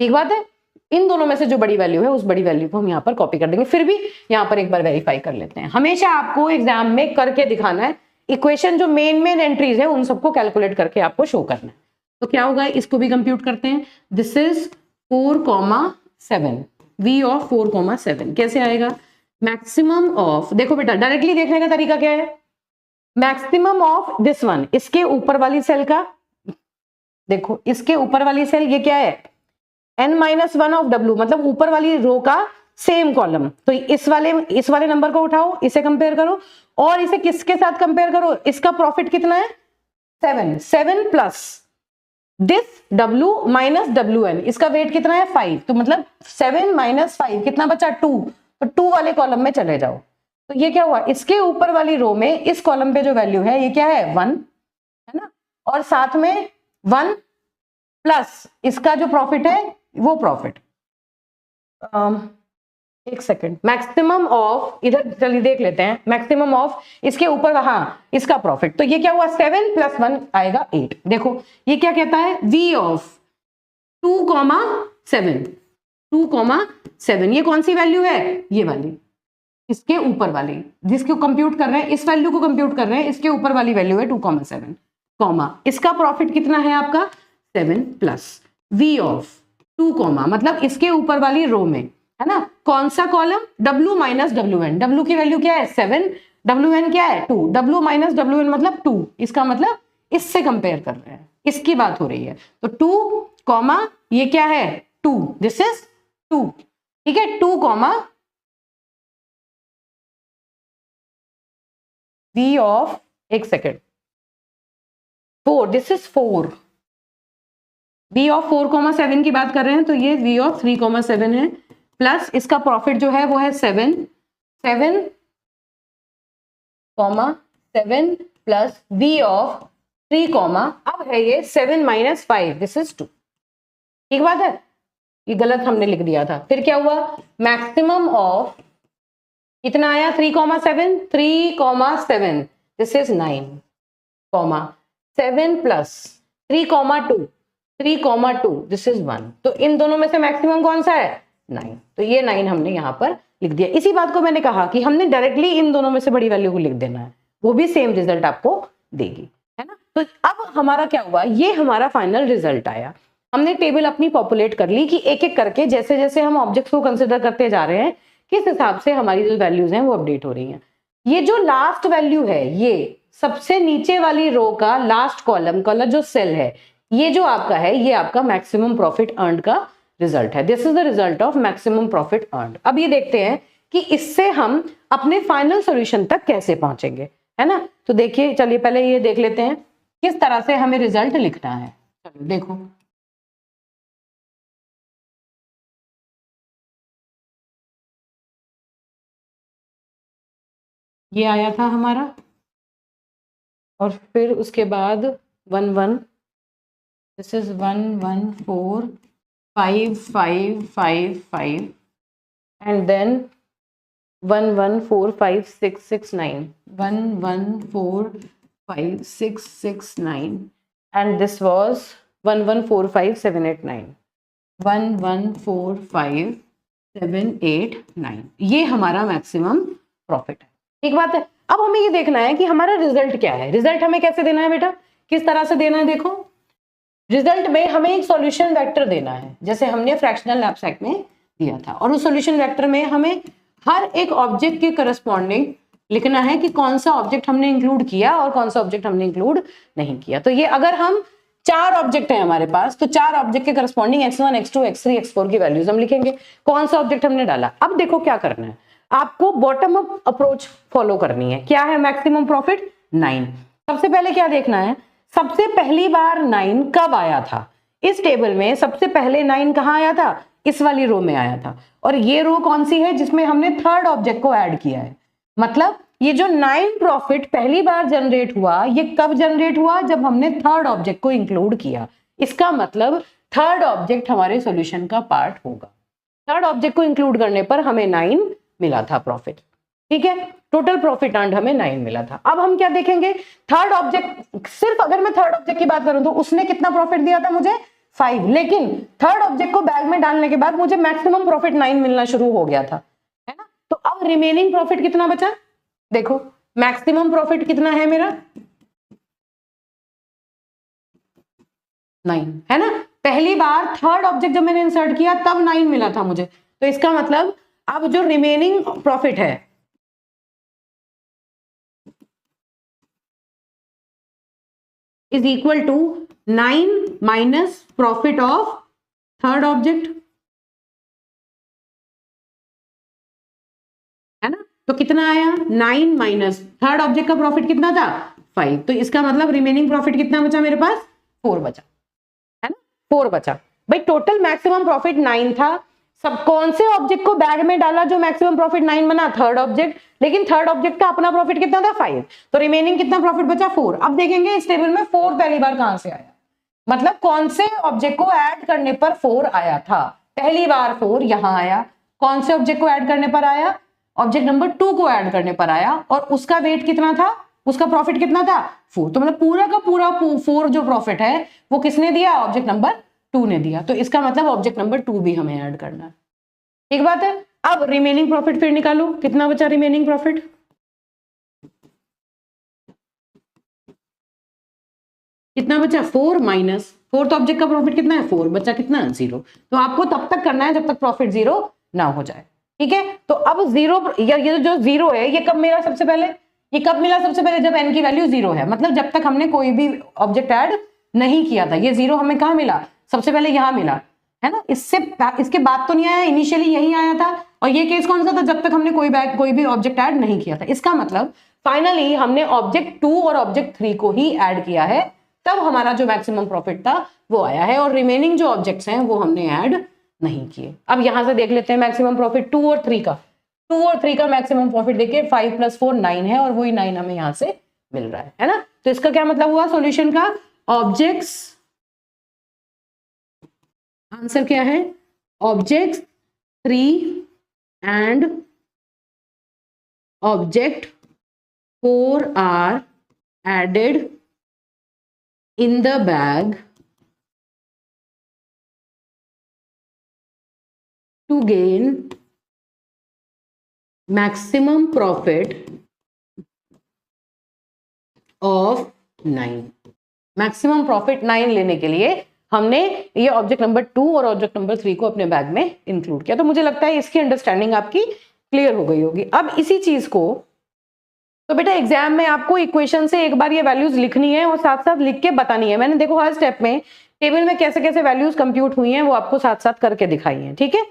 ठीक बात है, इन दोनों में से जो बड़ी वैल्यू है उस बड़ी वैल्यू को हम यहाँ पर कॉपी कर देंगे। फिर भी यहाँ पर एक बार वेरीफाई कर लेते हैं। हमेशा आपको एग्जाम में करके दिखाना है, इक्वेशन जो मेन एंट्रीज है उन सबको कैलकुलेट करके आपको शो करना है। तो क्या होगा, इसको भी कंप्यूट करते हैं। दिस इज 4,7, v ऑफ 4,7 कैसे आएगा, मैक्सिमम ऑफ, देखो बेटा डायरेक्टली देखने का तरीका क्या है, मैक्सिमम ऑफ दिस वन, इसके ऊपर वाली सेल का, देखो इसके ऊपर वाली सेल ये क्या है n-1 ऑफ w, मतलब ऊपर वाली रो का सेम कॉलम। तो इस वाले नंबर को उठाओ, इसे कंपेयर करो और इसे किसके साथ कंपेयर करो, इसका प्रॉफिट कितना है 7 plus this w minus wn, इसका वेट कितना है 5, तो मतलब 7 माइनस 5 कितना बचा 2, तो 2 वाले कॉलम में चले जाओ। तो ये क्या हुआ, इसके ऊपर वाली रो में इस कॉलम पे जो वैल्यू है ये क्या है 1 है ना, और साथ में 1 प्लस इसका जो प्रॉफिट है वो प्रॉफिट, एक सेकेंड, मैक्सिमम ऑफ, इधर चलिए देख लेते हैं, मैक्सिमम ऑफ इसके ऊपर, हाँ इसका प्रॉफिट, तो ये क्या हुआ 7 प्लस 1 आएगा 8। देखो ये क्या कहता है, v ऑफ 2,7, 2,7 ये कौन सी वैल्यू है, ये वाली, इसके ऊपर वाली जिसको कंप्यूट कर रहे हैं, इस वैल्यू को कंप्यूट कर रहे हैं, इसके ऊपर वाली वैल्यू है 2,7 कॉमा इसका प्रॉफिट कितना है आपका 7 प्लस v ऑफ 2 कॉमा, मतलब इसके ऊपर वाली रो में है ना, कौन सा column, w minus wn, w की वैल्यू क्या है 7, wn क्या है 2, w माइनस wn मतलब 2, इसका मतलब इससे कंपेयर कर रहे हैं, इसकी बात हो रही है। तो 2 कॉमा ये क्या है 2, दिस इज 2, ठीक है, 2 कॉमा v ऑफ, एक second 4, this is 4, v of 4,7 की बात कर रहे हैं, तो ये v ऑफ 3,7 है, प्लस इसका प्रॉफिट जो है वो है 7 प्लस v ऑफ 3, अब है ये 7 माइनस 5, दिस इज 2। ठीक बात है, ये गलत हमने लिख दिया था। फिर क्या हुआ, मैक्सिमम ऑफ कितना आया 3,7, this is 9, 7 plus 3,2, this is 1। तो इन दोनों में से मैक्सिमम कौन सा है 9, तो ये 9 हमने यहाँ पर लिख दिया। इसी बात को मैंने कहा कि हमने डायरेक्टली इन दोनों में से बड़ी वैल्यू को लिख देना है, वो भी सेम रिजल्ट आपको देगी, है ना। तो अब हमारा क्या हुआ, ये हमारा फाइनल रिजल्ट आया। हमने टेबल अपनी पॉपुलेट कर ली कि एक एक करके जैसे जैसे हम ऑब्जेक्ट्स को कंसिडर करते जा रहे हैं किस हिसाब से हमारी जो वैल्यूज हैं वो अपडेट हो रही हैं। ये जो लास्ट वैल्यू है, ये सबसे नीचे वाली रो का लास्ट कॉलम कलर जो सेल है, ये जो आपका है ये आपका मैक्सिमम प्रॉफिट अर्न्ड का रिजल्ट है। This is the result of maximum profit earned. अब ये देखते हैं कि इससे हम अपने फाइनल सॉल्यूशन तक कैसे पहुंचेंगे, है ना। तो देखिए, चलिए पहले ये देख लेते हैं किस तरह से हमें रिजल्ट लिखना है। चलो देखो, ये आया था हमारा, और फिर उसके बाद 1 1, this is 1 1 4 5 5 5 5 and then 1 1 4 5 6 6 9, 1 1 4 5 6 6 9 and this was 1 1 4 5 7 8 9, 1 1 4 5 7 8 9, ये हमारा मैक्सिमम प्रॉफिट है। ठीक बात है। अब हमें ये देखना है कि हमारा रिजल्ट क्या है। रिजल्ट हमें कैसे देना है बेटा, किस तरह से देना है, देखो रिजल्ट में हमें एक सॉल्यूशन वेक्टर देना है, जैसे हमने फ्रैक्शनल नैपसैक में दिया था, और उस सॉल्यूशन वेक्टर में हमें हर एक ऑब्जेक्ट के करस्पॉन्डिंग लिखना है कि कौन सा ऑब्जेक्ट हमने इंक्लूड किया और कौन सा ऑब्जेक्ट हमने इंक्लूड नहीं किया। तो ये अगर हम 4 ऑब्जेक्ट है हमारे पास, तो 4 ऑब्जेक्ट के corresponding x1 x2 x3 x4 की वैल्यूज हम लिखेंगे, कौन सा ऑब्जेक्ट हमने डाला। अब देखो क्या करना है, आपको बॉटम अप अप्रोच फॉलो करनी है। क्या है मैक्सिमम प्रॉफिट? 9। सबसे पहले क्या देखना है, सबसे पहली बार 9 कब आया था इस टेबल में। सबसे पहले 9 कहां आया था? इस वाली रो में आया था, और ये रो कौन सी है? जिसमें हमने थर्ड ऑब्जेक्ट को ऐड किया है। मतलब ये जो 9 प्रॉफिट पहली बार जनरेट हुआ, ये कब जनरेट हुआ? जब हमने थर्ड ऑब्जेक्ट को इंक्लूड किया। इसका मतलब थर्ड ऑब्जेक्ट हमारे सॉल्यूशन का पार्ट होगा। थर्ड ऑब्जेक्ट को इंक्लूड करने पर हमें 9 मिला था प्रॉफिट, ठीक है। टोटल प्रॉफिट अर्न्ड हमें 9 मिला था। अब हम क्या देखेंगे, थर्ड ऑब्जेक्ट, सिर्फ अगर मैं थर्ड ऑब्जेक्ट की बात करूं तो उसने कितना प्रॉफिट दिया था मुझे? 5। लेकिन थर्ड ऑब्जेक्ट को बैग में डालने के बाद मुझे मैक्सिमम प्रॉफिट 9 मिलना शुरू हो गया था, है ना। तो अब रिमेनिंग प्रॉफिट कितना बचा? देखो मैक्सिमम प्रॉफिट कितना है मेरा? 9, है ना। पहली बार थर्ड ऑब्जेक्ट जब मैंने इंसर्ट किया तब 9 मिला था मुझे। तो इसका मतलब अब जो रिमेनिंग प्रॉफिट है is equal to 9 minus profit of third object, है ना। तो कितना आया? 9 माइनस थर्ड ऑब्जेक्ट का प्रॉफिट कितना था? 5। तो इसका मतलब रिमेनिंग प्रॉफिट कितना बचा मेरे पास? 4 बचा, है ना। 4 बचा। भाई टोटल मैक्सिमम प्रॉफिट 9 था। सब कौन से ऑब्जेक्ट को बैग में डाला जो मैक्सिमम प्रॉफिट 9 बना? Third object. लेकिन थर्ड ऑब्जेक्ट का अपना प्रॉफिट कितना था? 5। तो रिमेनिंग कितना प्रॉफिट बचा? 4। अब देखेंगे इस टेबल में 4 पहली बार कहां से आया, मतलब कौन से ऑब्जेक्ट को ऐड करने पर 4 आया था। पहली बार 4 यहां आया। कौन से ऑब्जेक्ट को ऐड करने पर आया? ऑब्जेक्ट नंबर 2 को ऐड करने पर आया, और उसका वेट कितना था? उसका प्रॉफिट कितना था? 4। तो मतलब पूरा का पूरा 4 जो प्रॉफिट है वो किसने दिया? ऑब्जेक्ट नंबर 2 ने दिया। तो इसका मतलब ऑब्जेक्ट नंबर 2 भी हमें ऐड करना है, ठीक बात है। अब रिमेनिंग प्रॉफिट फिर निकालो, कितना बचा रिमेनिंग प्रॉफिट? कितना बचा? 4 माइनस फोर्थ ऑब्जेक्ट का प्रॉफिट कितना है? 4 बचा, कितना? 0। तो आपको तब तक करना है जब तक प्रॉफिट 0 ना हो जाए, ठीक है। तो अब 0, ये जो 0 है ये कब मिला? सबसे पहले ये कब मिला? सबसे पहले जब n की वैल्यू 0 है, मतलब जब तक हमने कोई भी ऑब्जेक्ट ऐड नहीं किया था। ये 0 हमें कहां मिला? सबसे पहले यहां मिला, है ना। इसके बाद तो नहीं आया, इनिशियली यही आया था। और ये केस कौन सा था? जब तक हमने कोई भी ऑब्जेक्ट ऐड नहीं किया था। इसका मतलब फाइनली हमने ऑब्जेक्ट 2 और ऑब्जेक्ट 3 को ही ऐड किया है, तब हमारा जो मैक्सिमम प्रॉफिट था वो आया है, और रिमेनिंग जो ऑब्जेक्ट्स हैं वो हमने ऐड नहीं किए। अब यहां से देख लेते हैं मैक्सिमम प्रॉफिट 2 और 3 का। 2 और 3 का मैक्सिमम प्रॉफिट देखिए 5 + 4 9 है, और वही 9 हमें यहां से मिल रहा है ना। तो इसका क्या मतलब हुआ सॉल्यूशन का? ऑब्जेक्ट्स, आंसर क्या है? Object 3 and object 4 are added in the bag to gain maximum profit of 9। Maximum profit 9 लेने के लिए हमने ये ऑब्जेक्ट नंबर 2 और ऑब्जेक्ट नंबर 3 को अपने बैग में इंक्लूड किया। तो मुझे लगता है इसकी अंडरस्टैंडिंग आपकी क्लियर हो गई होगी। अब इसी चीज को तो बेटा एग्जाम में आपको इक्वेशन से एक बार ये वैल्यूज लिखनी है और साथ साथ लिख के बतानी है। मैंने देखो हर स्टेप में टेबल में कैसे कैसे वैल्यूज कंप्यूट हुई हैं वो आपको साथ साथ करके दिखाई हैं, ठीक है।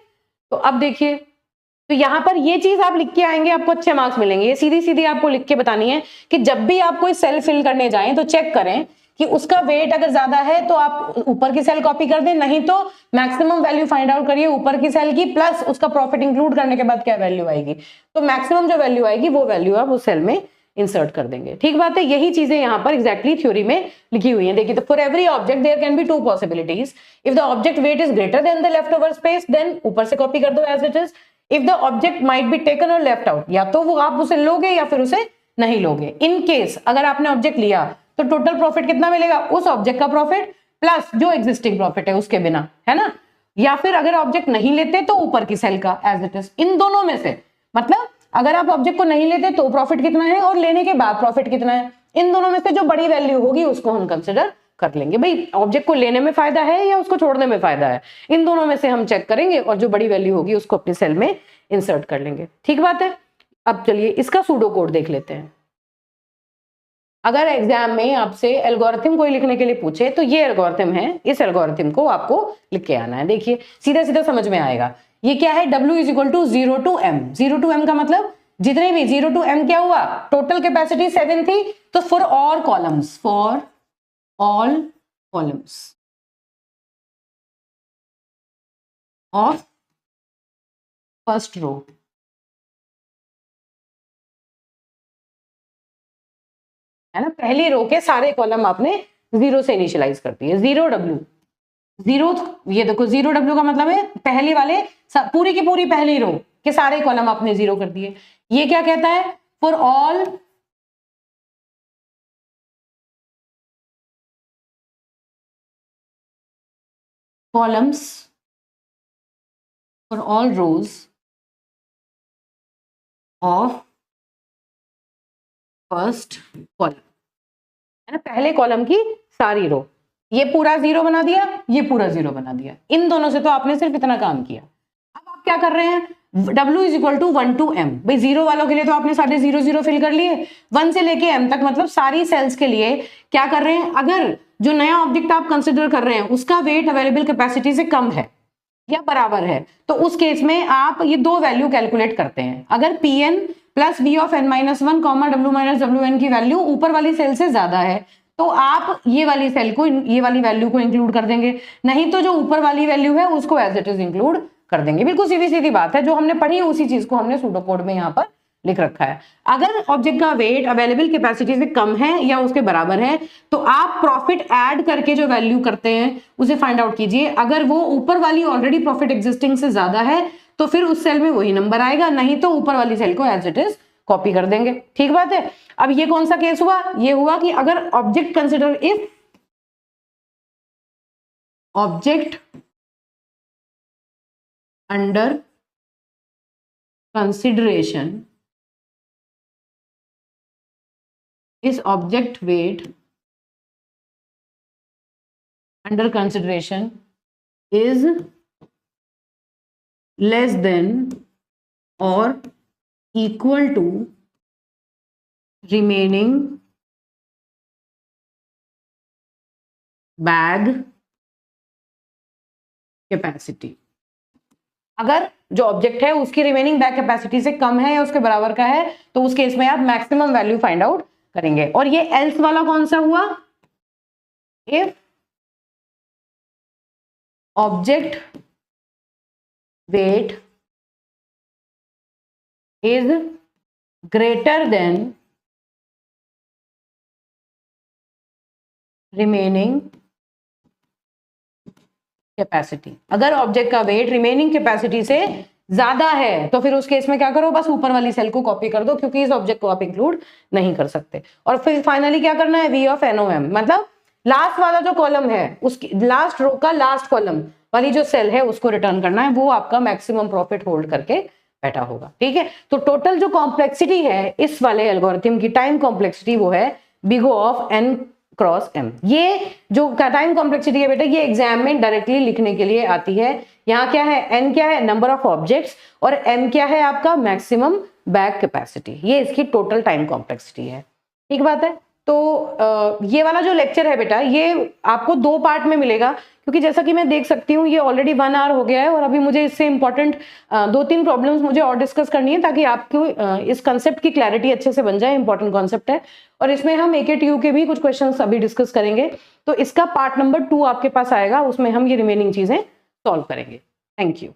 तो अब देखिए, तो यहाँ पर ये चीज आप लिख के आएंगे आपको अच्छे मार्क्स मिलेंगे। ये सीधी सीधी आपको लिख के बतानी है कि जब भी आप कोई सेल फिल करने जाएं तो चेक करें कि उसका वेट अगर ज्यादा है तो आप ऊपर की सेल कॉपी कर दें, नहीं तो मैक्सिमम वैल्यू फाइंड आउट करिए ऊपर की सेल की, प्लस उसका प्रॉफिट इंक्लूड करने के बाद क्या वैल्यू आएगी। तो मैक्सिमम जो वैल्यू आएगी वो वैल्यू आप उस सेल में इंसर्ट कर देंगे, ठीक बात है। यही चीजें यहाँ पर एग्जैक्टली थ्योरी में लिखी हुई हैं। देखिए, तो for every object there can be 2 possibilities. If the object weight is greater than the left over space then ऊपर से कॉपी कर दो as it is. If the object might be taken और लेफ्ट आउट, या तो वो आप उसे लोगे या फिर उसे नहीं लोगे। इन केस अगर आपने ऑब्जेक्ट लिया तो टोटल प्रॉफिट कितना मिलेगा? उस ऑब्जेक्ट का प्रॉफिट प्लस जो एग्जिस्टिंग प्रॉफिट है उसके बिना, है ना। या फिर अगर ऑब्जेक्ट नहीं लेते तो ऊपर की सेल का एज इट इज। इन दोनों में से, मतलब अगर आप ऑब्जेक्ट को नहीं लेते तो प्रॉफिट कितना है और लेने के बाद प्रॉफिट कितना है, इन दोनों में से जो बड़ी वैल्यू होगी उसको हम कंसिडर कर लेंगे। भाई ऑब्जेक्ट को लेने में फायदा है या उसको छोड़ने में फायदा है, इन दोनों में से हम चेक करेंगे और जो बड़ी वैल्यू होगी उसको अपने सेल में इंसर्ट कर लेंगे। ठीक बात है। अब चलिए इसका सूडो कोड देख लेते हैं। अगर एग्जाम में आपसे एल्गोरिथम कोई लिखने के लिए पूछे तो ये एल्गोरिथम है, इस एल्गोरिथम को आपको लिख के आना है। देखिए सीधा सीधा समझ में आएगा। ये क्या है, W is equal to 0 to M। 0 to M का मतलब जितने भी 0 to M क्या हुआ, टोटल कैपेसिटी 7 थी, तो for all columns of first row, है ना, पहली रो के सारे कॉलम आपने 0 से इनिशियलाइज कर दिए। 0W, 0, ये देखो 0W का मतलब है पहली वाले पूरी की पूरी पहली रो के सारे कॉलम आपने 0 कर दिए। ये क्या कहता है, for all columns, for all rose of first column, है ना, पहले कॉलम की सारी रो। ये पूरा 0 बना दिया, ये पूरा 0 बना दिया। इन दोनों से तो आपने सिर्फ इतना काम किया। अब आप क्या कर रहे हैं, W is equal to 1 to M। भाई 0 वालों के लिए तो आपने सारे 0 0 फिल कर लिए, 1 से लेके M तक मतलब सारी सेल्स के लिए क्या कर रहे हैं, अगर जो नया ऑब्जेक्ट आप कंसिडर कर रहे हैं उसका वेट अवेलेबल कैपेसिटी से कम है या बराबर है, तो उस केस में आप ये दो वैल्यू कैलकुलेट करते हैं। अगर Pn plus V of n minus 1 comma W minus WN की वैल्यू ऊपर वाली सेल से ज्यादा है तो आप ये वाली सेल को, ये वाली वैल्यू को इंक्लूड कर देंगे, नहीं तो जो ऊपर वाली वैल्यू है उसको एज इट इज इंक्लूड कर देंगे। बिल्कुल सीधी सीधी बात है, जो हमने पढ़ी है उसी चीज को हमने सूडो कोड में यहाँ पर लिख रखा है। अगर ऑब्जेक्ट का वेट अवेलेबल कैपेसिटी से कम है या उसके बराबर है तो आप प्रॉफिट ऐड करके जो वैल्यू करते हैं उसे फाइंड आउट कीजिए। अगर वो ऊपर वाली ऑलरेडी प्रॉफिट एग्जिस्टिंग से ज्यादा है तो फिर उस सेल में वही नंबर आएगा, नहीं तो ऊपर वाली सेल को एज इट इज कॉपी कर देंगे। ठीक बात है। अब ये कौन सा केस हुआ, ये हुआ कि अगर object consider, if object under consideration is object weight under consideration is less than or equal to remaining bag capacity। अगर जो ऑब्जेक्ट है उसकी रिमेनिंग बैग कैपेसिटी से कम है या उसके बराबर का है तो उस केस में आप मैक्सिमम वैल्यू फाइंड आउट करेंगे। और ये एल्स वाला कौन सा हुआ, if object weight is greater then remaining capacity. अगर ऑब्जेक्ट का वेट रिमेनिंग कैपेसिटी से ज्यादा है तो फिर उस केस में क्या करो, बस ऊपर वाली सेल को कॉपी कर दो क्योंकि इस ऑब्जेक्ट को आप इंक्लूड नहीं कर सकते। और फिर फाइनली क्या करना है, V ऑफ NOM, मतलब लास्ट वाला जो कॉलम है उसकी लास्ट रो का लास्ट कॉलम वाली जो सेल है उसको रिटर्न करना है, वो आपका मैक्सिमम प्रॉफिट होल्ड करके बैठा होगा। ठीक है। तो टोटल जो कॉम्प्लेक्सिटी है इस वाले एल्गोरिथम की, टाइम कॉम्प्लेक्सिटी, वो है big O of N cross M। ये जो टाइम कॉम्प्लेक्सिटी है बेटा, ये एग्जाम में डायरेक्टली लिखने के लिए आती है। यहाँ क्या है, N क्या है, नंबर ऑफ ऑब्जेक्ट्स, और M क्या है आपका मैक्सिमम बैग कैपेसिटी। ये इसकी टोटल टाइम कॉम्प्लेक्सिटी है। ठीक बात है। तो ये वाला जो लेक्चर है बेटा ये आपको 2 पार्ट में मिलेगा, क्योंकि जैसा कि मैं देख सकती हूँ ये ऑलरेडी 1 आवर हो गया है और अभी मुझे इससे इंपॉर्टेंट 2-3 प्रॉब्लम्स मुझे और डिस्कस करनी है ताकि आपको इस कंसेप्ट की क्लैरिटी अच्छे से बन जाए। इंपॉर्टेंट कॉन्सेप्ट है और इसमें हम AKTU के भी कुछ क्वेश्चंस अभी डिस्कस करेंगे। तो इसका पार्ट नंबर 2 आपके पास आएगा, उसमें हम ये रिमेनिंग चीजें सॉल्व करेंगे। Thank you.